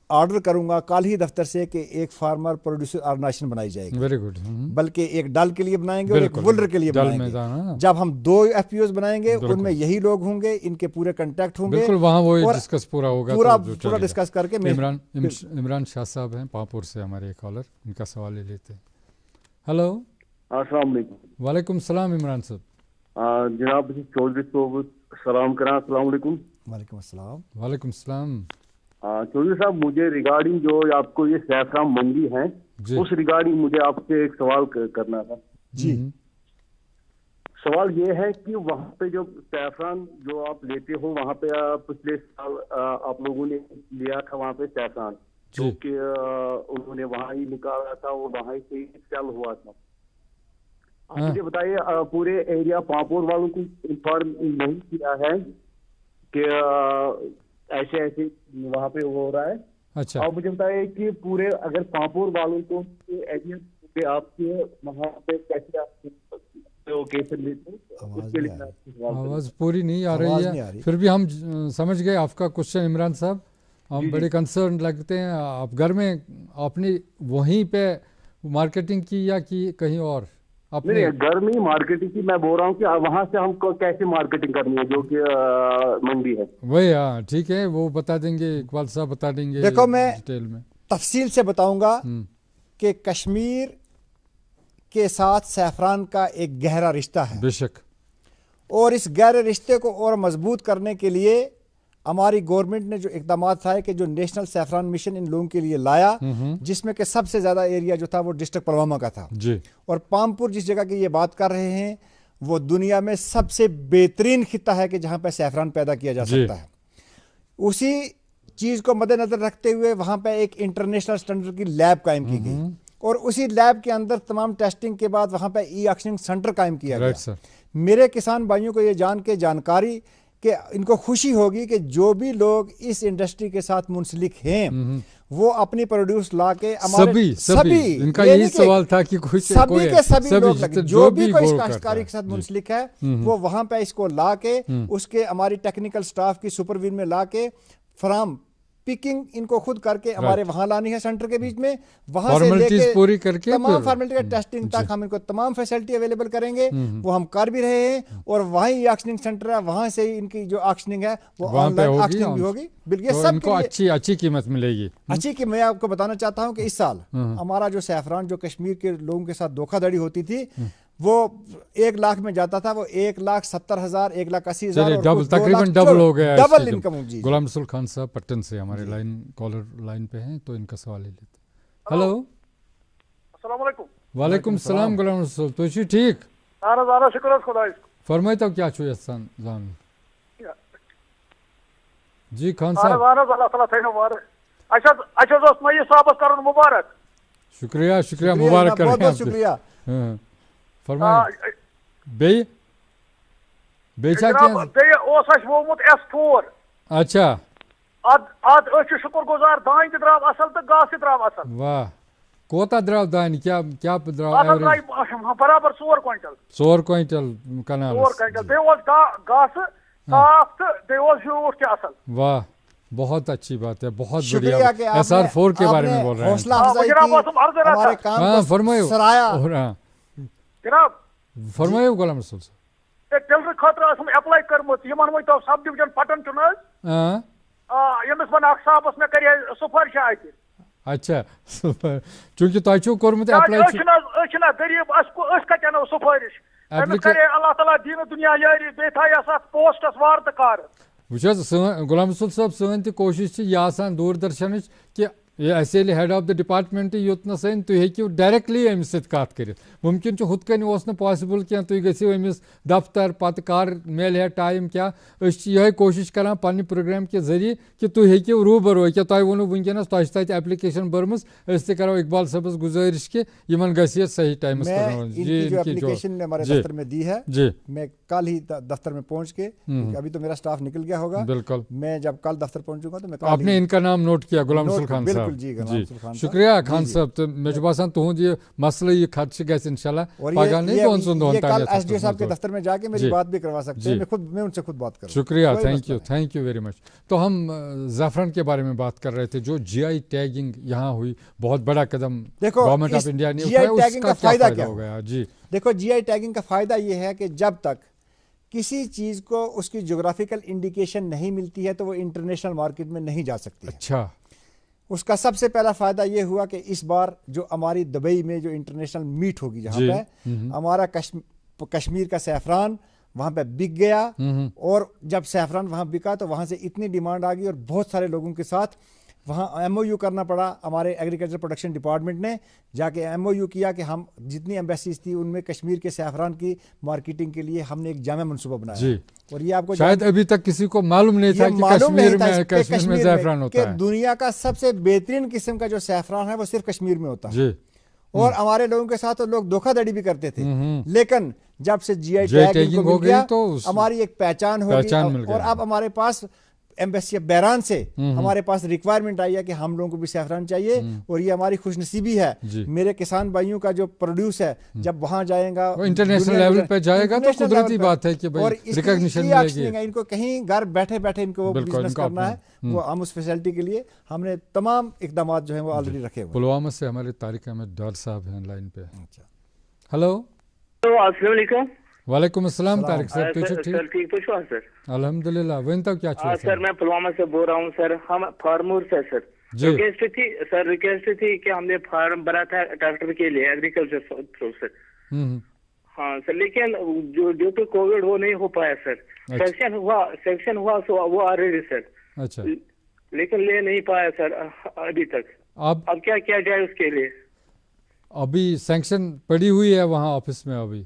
ऑर्डर करूंगा कल ही दफ्तर से कि एक फार्मर प्रोड्यूसर ऑर्गेनाइजेशन बनाई जाएगी। Very good. बल्कि एक डल के लिए बनाएंगे और एक वुलर के लिए बनाएंगे। जब हम 2 FPOs बनाएंगे उनमें यही लोग होंगे, इनके पूरे कांटेक्ट होंगे, बिल्कुल वहाँ वो डिस्कस पूरा होगा, पूरा डिस्कस करके इमरान शाह साहब हैं पापुर से हमारे कॉलर, इनका सवाल ले लेते हैं। हेलो अस्सलाम वालेकुम। वालेकुम सलाम इमरान साहब। जनाब चौधरी साहब सलाम करा। अस्सलाम वालेकुम। वालेकुम अस्सलाम। वालेकुम सलाम। चौधरी साहब मुझे रिगार्डिंग जो आपको ये सैफरान मंडी है उस रिगार्डिंग मुझे आपसे एक सवाल करना था जी। सवाल ये है कि वहाँ पे जो सैफरान जो आप लेते हो वहाँ पे पिछले साल आप लोगों ने लिया था वहाँ पे सैफरान जो कि उन्होंने वहाँ ही निकाला था और वहाँ से सेल हुआ था। आप मुझे बताइए पूरे एरिया पापोर वालों को इन्फॉर्म नहीं किया है कि ऐसे ऐसे वहाँ पे हो रहा है। अच्छा आप मुझे बताइए कि पूरे अगर पापोर वालों को एरिया पे आपके वहाँ पे कैसे आप लोकेशन लेते हैं उसके लिए आवाज़ पूरी नहीं आ रही है, फिर भी हम समझ गए आपका क्वेश्चन इमरान साहब। हम बड़े कंसर्न लगते हैं। आप घर में आपने वहीं पे मार्केटिंग की या कि कहीं और? नहीं घर में मार्केटिंग की मैं बोल रहा हूँ कि वहाँ से हमको कैसे मार्केटिंग करनी है जो कि मंडी है वही। हाँ ठीक है वो बता देंगे, इकबाल साहब बता देंगे। देखो मैं डिटेल में तफसील से बताऊंगा कि कश्मीर के साथ सैफरान का एक गहरा रिश्ता है बेशक, और इस गहरे रिश्ते को और मजबूत करने के लिए हमारी गवर्नमेंट ने जो इकदाम उठाए कि जो नेशनल सैफरान मिशन इन लोगों के लिए लाया, जिसमें कि सबसे ज़्यादा एरिया जो था वो डिस्ट्रिक्ट पुलवामा का था जी। और पामपुर जिस जगह की ये बात कर रहे हैं वो दुनिया में सबसे बेहतरीन खिता है कि जहाँ पर सैफरान पैदा किया जा सकता है। उसी चीज़ को मद्देनजर रखते हुए वहाँ पर एक इंटरनेशनल स्टैंडर्ड की लैब कायम की गई और उसी लैब के अंदर तमाम टेस्टिंग के बाद वहाँ पर ई ऑक्शनिंग सेंटर कायम किया गया। मेरे किसान भाइयों को ये जान के जानकारी कि इनको खुशी होगी कि जो भी लोग इस इंडस्ट्री के साथ मुंसलिक हैं वो अपनी प्रोड्यूस ला के सभी इनका यही सवाल था कि सभी लोग लगे, जो भी कोई इस काश्तकारी के साथ मुंसलिक है वो वहाँ पे इसको ला के उसके हमारी टेक्निकल स्टाफ की सुपरविजन में ला के फ्राम पिकिंग इनको खुद करके हमारे वहां लानी है सेंटर के बीच में, वहां से लेके पूरी करके तमाम फॉर्मेलिटी का टेस्टिंग तक हम इनको तमाम फैसिलिटी अवेलेबल करेंगे। वो हम कर भी रहे हैं और वहीं ऑक्शनिंग सेंटर है, वहां से ही इनकी जो ऑक्शनिंग है वो ऑनलाइन ऑक्शनिंग भी होगी। बिल्कुल तो इनको अच्छी कीमत मिलेगी। अच्छी की मैं आपको बताना चाहता हूँ कि इस साल हमारा जो सैफरान जो कश्मीर के लोगों के साथ धोखाधड़ी होती थी वो 1 लाख में जाता था, वो 1,70,000 1,80,000 तकरीबन डबल हो गया, डबल इनकम। गुलाम रसूल खान साहब पट्टन से हमारे कॉलर लाइन पे हैं तो इनका सवाल ले लेते। हेलो, अस्सलाम वालेकुम। वालेकुम सलाम गुलाम रसूल, तो ठीक शुक्र खुदा फरमाई तो क्या छो यसान जान जी खान साहब। मुबारक। शुक्रिया मुबारक करें, बहुत शुक्रिया। फरमाइए बेचा क्या वोमुत S4। अच्छा अद शुक्र गुजार दान त द्राव असल तो घास त द्राव असल। वाह, कोता द्राव दान क्या द्राव बराबर 4 क्विंटल कनाल 4 क्विंटल बे घास साफ तो बे ह्यूट के असल। वाह, बहुत अच्छी बात है, बहुत बढ़िया। SR4 के बारे में बोल रहे हैं। हौसला अफजाई की हमारे काम फरमाइए सराया जनाब, फरमाइए गुलाम रसूल साहब। टिलर खतर एप्लाई करमुत यमन वो तो सब डिवीजन पटन चुन यमस वन साहबस मे करे सुफारिश आति। अच्छा चूंकि तुम कोर्मुत एप्लाई गरीब कनो सुफारिश करे अल्लाह ताला दीन दुनिया यारी बे थायस पोस्टस वार त कार। गुलाम रसूल साहब सन त कोशिश आसान दूरदर्शन कि हेड ऑफ द डिपार्टमेंट योत सन तुम हेकू डायरेक्टली अमिस कत कर मुमकिन हुत कन पॉसिबल क्या तुम गो अमिस दफ्तर पत कर मेल है टाइम क्या ये कोशिश करान पन्ने प्रोग्राम के जरिए कि तुम हेकू रूबरू क्या तुम वो वनकस तुम एप्लिकेशन भरम करो इकबाल साहबस गुजारिश कि इन गि सही टाइम दफ्तर में दी है जी। मैं कल ही दफ्तर में पहुंच के अभी तो मेरा स्टाफ निकल गया होगा, बिल्कुल मैं जब कल दफ्तर पहुंचूंगा तो मैं आपने इनका नाम नोट किया गुलाम रसूल खान साहब जी, शुक्रिया खान साहब। तो मे बासान तुहद ये मसले ये खदश गस इंशाल्लाह पगह नहीं कल SDO साहब के दफ्तर में जाके मेरी बात भी करवा सकते हैं, मैं उनसे खुद बात करूंगा। शुक्रिया, थैंक यू वेरी मच। तो हम ज़ैफ़रान के बारे में बात कर रहे थे, जो GI टैगिंग यहाँ हुई, बहुत बड़ा कदम गवर्नमेंट ऑफ इंडिया ने उठाया, उसका क्या फायदा हो गया जी? देखो GI टैगिंग का फायदा ये है कि जब तक किसी चीज को उसकी ज्योग्राफिकल इंडिकेशन नहीं मिलती है तो वो इंटरनेशनल मार्केट में नहीं जा सकती। अच्छा, उसका सबसे पहला फायदा ये हुआ कि इस बार जो हमारी दुबई में जो इंटरनेशनल मीट होगी जहाँ पे हमारा कश्मीर का सैफरान वहाँ पे बिक गया, और जब सैफरान वहाँ बिका तो वहाँ से इतनी डिमांड आ गई और बहुत सारे लोगों के साथ वहाँ MOU करना पड़ा। हमारे एग्रीकल्चर प्रोडक्शन डिपार्टमेंट ने जाके MOU किया कि हम जितनी एम्बेसीज थी उनमें कश्मीर के सैफरान की मार्केटिंग के लिए हमने एक जामा मनसूबा बनाया। और ये आपको शायद अभी तक किसी को मालूम नहीं था कि कश्मीर में सैफरान होता है। दुनिया का सबसे बेहतरीन किस्म का जो सैफरान है वो सिर्फ कश्मीर में होता है। और हमारे लोगों के साथ तो लोग धोखाधड़ी भी करते थे, लेकिन जब से GI टैगिंग हो गया तो हमारी एक पहचान होगी। और अब हमारे पास एम्बेसी बैरान से हमारे पास रिक्वायरमेंट आई है कि हम लोगों को भी सैफरान चाहिए, और ये हमारी खुशनसीबी है। मेरे किसान भाइयों का जो प्रोड्यूस है जब वहाँ जाएगा इंटरनेशनल लेवल पे जाएगा तो कुदरती बात है कि भाई रिकॉग्निशन मिलेगी। इनको कहीं घर बैठे बैठे इनको बिजनेस करना है, वो हम उस फैसिलिटी के लिए हमने तमाम इकदाम जो है वो ऑलरेडी रखे हुए। पुलवामा से हमारे तारिक अहमद डार साहब हैं लाइन पे। हेलो, अस्सलाम वालेकुम। वालेकुम अस्सलाम तारिक साहब, सर ठीक तो सर? अल्हम्दुलिल्लाह। वन तक क्या चाहिए सर? मैं पुलवामा से बोल रहा हूँ सर, हम फार्मर से सर। रिक्वेस्ट थी कि हमने फार्म भरा था ट्रैक्टर के लिए एग्रीकल्चर थ्रू सर। हाँ सर, लेकिन जो तो कोविड वो नहीं हो पाया सर। सेक्शन हुआ सो वो ऑलरेडी सर اچھا لیکن لے نہیں پایا سر ابھی تک. اب کیا کیا جائے اس کے لیے؟ ابھی سینکشن پڑی ہوئی ہے وہاں آفس میں ابھی؟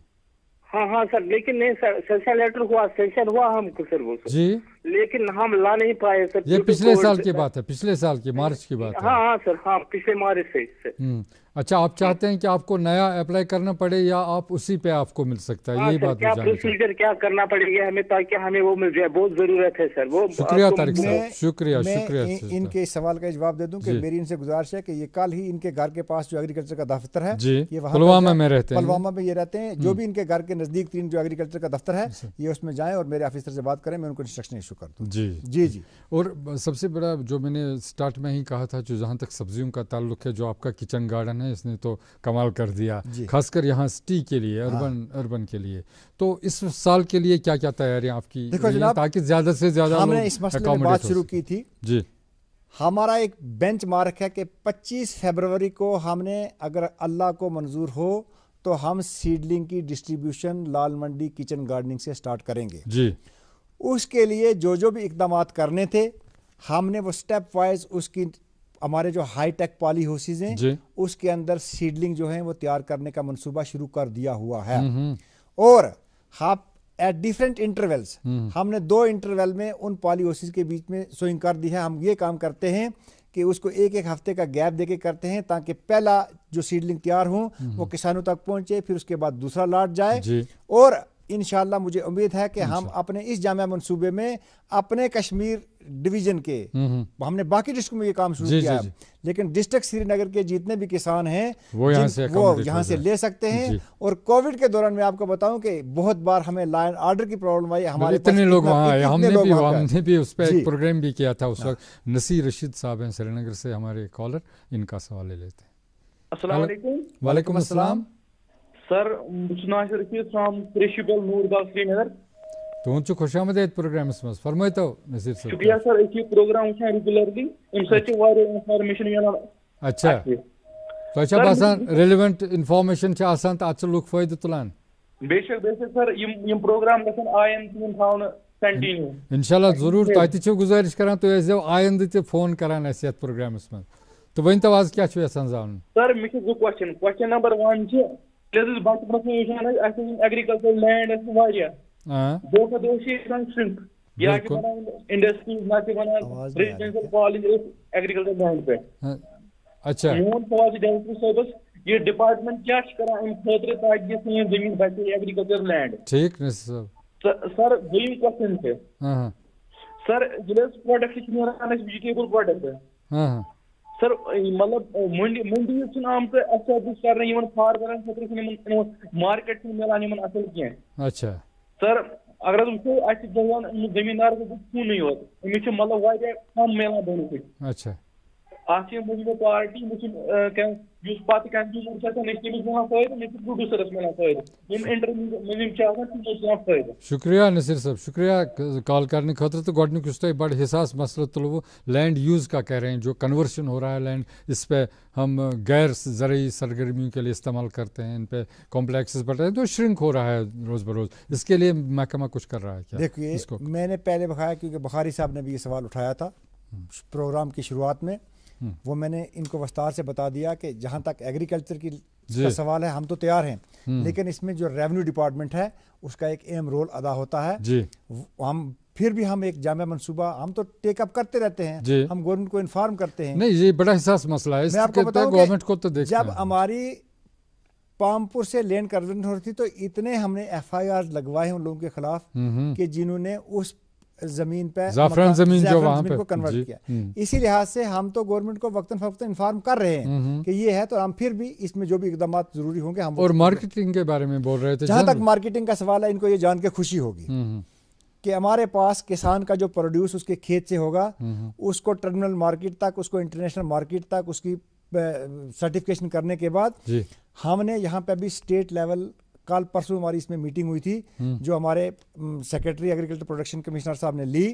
ہاں سر لیکن نہیں سر سینکشن لیٹر ہوا سینکشن ہوا ہم کو سر وہ جی لیکن ہم لا نہیں پائے سر. یہ پچھلے سال کی بات ہے, پچھلے سال کی مارچ کی بات ہے. ہاں سر ہاں پچھلے مارچ سے. اچھا آپ چاہتے ہیں کہ آپ کو نیا اپلائی کرنا پڑے یا آپ اسی پہ آپ کو مل سکتا ہے؟ یہی بات کیا پروسیجر کیا کرنا پڑے گا ہمیں تاکہ ہمیں وہ مل جائے, بہت ضرورت ہے سر. وہ شکریہ طارق صاحب, شکریہ. ان کے سوال کا جواب دے دوں کہ میری ان سے گزارش ہے کہ یہ کل ہی ان کے گھر کے پاس جو ایگریکلچر کا دفتر ہے یہ پلوامہ میں رہتے ہیں, پلوامہ میں یہ رہتے ہیں, جو بھی ان کے گھر کے نزدیک ترین جو ایگریکلچر کا دفتر ہے یہ اس میں جائیں اور میرے آفیسر سے بات کریں, میں ان کو انسٹرکشن ایشو کر دوں. جی. اور سب سے بڑا جو میں نے سٹارٹ میں ہی کہا تھا, جو جہاں تک سبزیوں کا تعلق ہے, جو آپ کا کچن گارڈن ہے اس نے تو کمال کر دیا, خاص کر یہاں سٹی کے لیے, اربن کے لیے. تو اس سال کے لیے کیا کیا تیاریاں آپ کی تاکہ زیادہ سے زیادہ ہم نے اس مسئلے میں بات شروع کی تھی. جی ہمارا ایک بینچ مارک ہے کہ 25 فروری کو ہم نے اگر اللہ کو منظور ہو تو ہم سیڈلنگ کی ڈسٹریبیوشن لال منڈی کچن گارڈننگ سے سٹارٹ کریں گے. جی اس کے لیے جو بھی اقدامات کرنے تھے ہم نے وہ سٹیپ وائز اس کی ہمارے جو ہائی ٹیک پالی ہاؤسز ہیں اس کے اندر سیڈلنگ جو ہیں وہ تیار کرنے کا منصوبہ شروع کر دیا ہوا ہے. اور ایٹ ڈیفرنٹ انٹرولز ہم نے 2 انٹرول میں ان پالی ہاؤسز کے بیچ میں سوئنگ کر دی ہے. ہم یہ کام کرتے ہیں کہ اس کو ایک ہفتے کا گیپ دے کے کرتے ہیں تاکہ پہلا جو سیڈلنگ تیار ہوں وہ کسانوں تک پہنچے, پھر اس کے بعد دوسرا لاٹ جائے. اور انشاءاللہ مجھے امید ہے کہ ہم اپنے اس جامع منصوبے میں اپنے کشمیر ڈویژن کے ہم نے باقی ڈسٹرکٹ میں یہ کام شروع کیا ہے, لیکن ڈسٹرکٹ سری نگر کے جتنے بھی کسان ہیں وہ یہاں سے لے سکتے ہیں. اور کووڈ کے دوران میں آپ کو بتاؤں کہ بہت بار ہمیں لائن آرڈر کی پرابلم آئی, ہمارے اتنے لوگ وہاں آئے, ہم نے بھی اس پہ ایک پروگرام بھی کیا تھا اس وقت. نصیر رشید صاحب ہیں سری نگر سے ہمارے کالر, ان کا سوال لے لیتے ہیں. السلام علیکم. وعلیکم السلام سر ناصر رشید فرام پرنسپل نور باغ سری نگر. تہد خوش آمدید پروگرامس مز فرمائی تو نصیر صاحب. شکریہ سر, اس پروگرام وچھان ریگولرلی ام سچ واریاہ انفارمیشن ملان. اچھا تہ باسان ریلیونٹ انفارمیشن چھ آسان تو ات لوگ فائدہ تلان. بے شک سر یم پروگرام گژھن آئندہ تھاون کنٹینیو انشاءاللہ ضرور. تہ تہ گزارش کران تُہۍ ٲسۍزیو آئندہ تہ فون کران اَسہِ یتھ پروگرامس مز. تو ؤنۍتو آز کیٛاہ چھُ یژھان زانُن؟ سر مےٚ چھِ 2 کوسچن. کوسچن نمبر 1 چھِ ییٚلہِ أسۍ بچپنس منٛز وٕچھان ٲسۍ اَسہِ ٲسۍ ایگریکلچر لینڈ ٲسۍ واریاہ, دۄہ کھۄتہٕ دۄہ چھِ ییٚتہِ شرنک, یا چھِ بنان انڈسٹریز نہ چھِ بنان ریزیڈینشل کالج ٲسۍ ایگریکلچر لینڈ پٮ۪ٹھ. اچھا میون سوال چھُ ڈائریکٹر صٲبس, یہ ڈپارٹمنٹ کیا چھِ کران امہِ خٲطرٕ تاکہِ سٲنۍ زٔمیٖن بچہِ ایگریکلچر لینڈ؟ ٹھیک نصیر صٲب. سر دوٚیِم کوسچن چھِ سر ییٚلہِ أسۍ پروڈکٹ چھِ نیران اَسہِ ویجِٹیبل پروڈکٹ سر مطلب منڈی یُس چھُنہٕ آمژٕ ایسٹیبلش کرنہٕ یِمن فارمرن خٲطرٕ چھُنہٕ یِمن مارکیٹ چھُنہٕ مِلان یِمن اصل کینٛہہ. اچھا سر اگر حظ وٕچھو اَسہِ چھِ دَپان زٔمیٖندارس کُنُے یوت, أمِس چھِ مطلب واریاہ کم مِلان بینِفٹ. اچھا اتھ چھِ موٗجوٗب پارٹی مےٚ چھُنہٕ یُس پتہٕ کنزیوٗمر چھُ آسان مےٚ چھِ تٔمِس مِلان فٲیدٕ, مےٚ چھُ پروڈیوسرس مِلان فٲیدٕ. یِم انٹرمیٖڈیٹ چھِ آسان تِمن چھِ مِلان فٲیدٕ. شکریہ نصیر صاحب, شکریہ کال کرنے خاطر. تو گۄڈنیُک یُس تۄہہِ بڑٕ حساس مسئلہ تُلوٕ لینڈ یوز کا کہہ رہے ہیں, جو کنورشن ہو رہا ہے لینڈ, اس پہ ہم غیر زرعی سرگرمیوں کے لیے استعمال کرتے ہیں, ان پہ کمپلیکسز بڑھ رہے ہیں, تو شرنک ہو رہا ہے روز بروز. اس کے لیے محکمہ کچھ کر رہا ہے کیا؟ دیکھیے میں نے پہلے بتایا کیونکہ بخاری صاحب نے بھی یہ سوال اٹھایا تھا پروگرام کی شروعات میں, وہ میں نے ان کو وسطار سے بتا دیا کہ جہاں تک ایگریکلچر کی کا سوال ہے ہم تو تیار ہیں, لیکن اس میں جو ریونیو ڈپارٹمنٹ ہے اس کا ایک اہم رول ادا ہوتا ہے. ہم پھر بھی ہم ایک جامع منصوبہ ہم تو ٹیک اپ کرتے رہتے ہیں, ہم گورنمنٹ کو انفارم کرتے ہیں. نہیں یہ بڑا حساس مسئلہ ہے, میں آپ کو بتاؤں گورنمنٹ کو تو دیکھنا. جب ہماری پامپور سے لینڈ کنورژن ہو رہی تھی تو اتنے ہم نے FIR لگوائے ہیں ان لوگوں کے خلاف کہ جنہوں نے اس زمین پہ زعفران زمین جو وہاں پہ کو کنورٹ کیا. اسی لحاظ سے ہم تو گورنمنٹ کو وقتاً فوقتاً انفارم کر رہے ہیں کہ یہ ہے, تو ہم پھر بھی اس میں جو بھی اقدامات ضروری ہوں گے ہم. اور مارکیٹنگ کے بارے میں بول رہے تھے, جہاں تک مارکیٹنگ کا سوال ہے ان کو یہ جان کے خوشی ہوگی کہ ہمارے پاس کسان کا جو پروڈیوس اس کے کھیت سے ہوگا اس کو ٹرمینل مارکیٹ تک, اس کو انٹرنیشنل مارکیٹ تک اس کی سرٹیفکیشن کرنے کے بعد ہم نے یہاں پہ بھی اسٹیٹ لیول, کل پرسوں ہماری اس میں میٹنگ ہوئی تھی جو ہمارے سیکرٹری ایگریکلچر پروڈکشن کمشنر صاحب نے لی,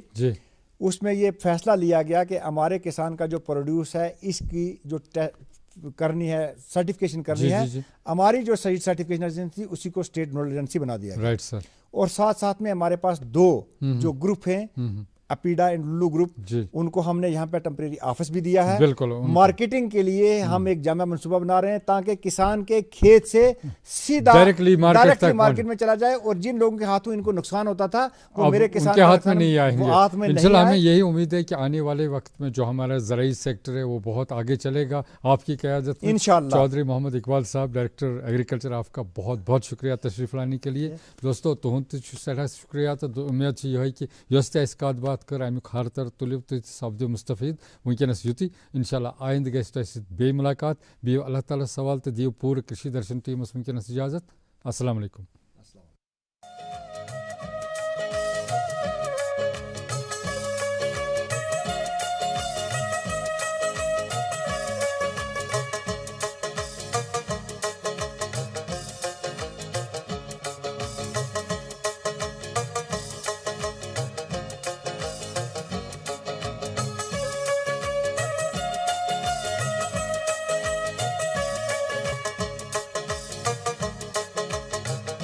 اس میں یہ فیصلہ لیا گیا کہ ہمارے کسان کا جو پروڈیوس ہے اس کی جو کرنی ہے سرٹیفکیشن کرنی ہے, ہماری جو صحیح سرٹیفکیشن ایجنسی اسی کو اسٹیٹ نوڈل ایجنسی بنا دیا. Right sir. اور ساتھ ساتھ میں ہمارے پاس 2 جو گروپ ہیں अपीडा एंड लुल्लू ग्रुप, उनको हमने यहाँ पे टेम्परेरी ऑफिस भी दिया है। बिल्कुल, मार्केटिंग के लिए हम एक जामा मनसूबा बना रहे हैं ताकि किसान के खेत से सीधा डायरेक्टली मार्केट में चला जाए, और जिन लोगों के हाथों इनको नुकसान होता था वो मेरे किसान के हाथ में नहीं आएंगे। इंशाल्लाह हमें यही उम्मीद है कि आने वाले वक्त में जो हमारा ज़राई सेक्टर है वो बहुत आगे चलेगा आपकी क़यादत में इंशाल्लाह। चौधरी मोहम्मद इकबाल साहब, डायरेक्टर एग्रीकल्चर, आपका बहुत बहुत शुक्रिया तशरीफ़ लाने के लिए। दोस्तों तुहद सैठा शुक्रिया, तो उम्मीद यह कि यस कत बात कर अमुक हर तर तुलिव तो सपदो मुस्तफीद वनस युति। इंशाल्लाह आइंद गई बे मुलाकात, बियो अल्लाह ताला सवाल तो दियो पूरे कृषि दर्शन टीमस वनस इजाज़त। अस्सलाम वालेकुम।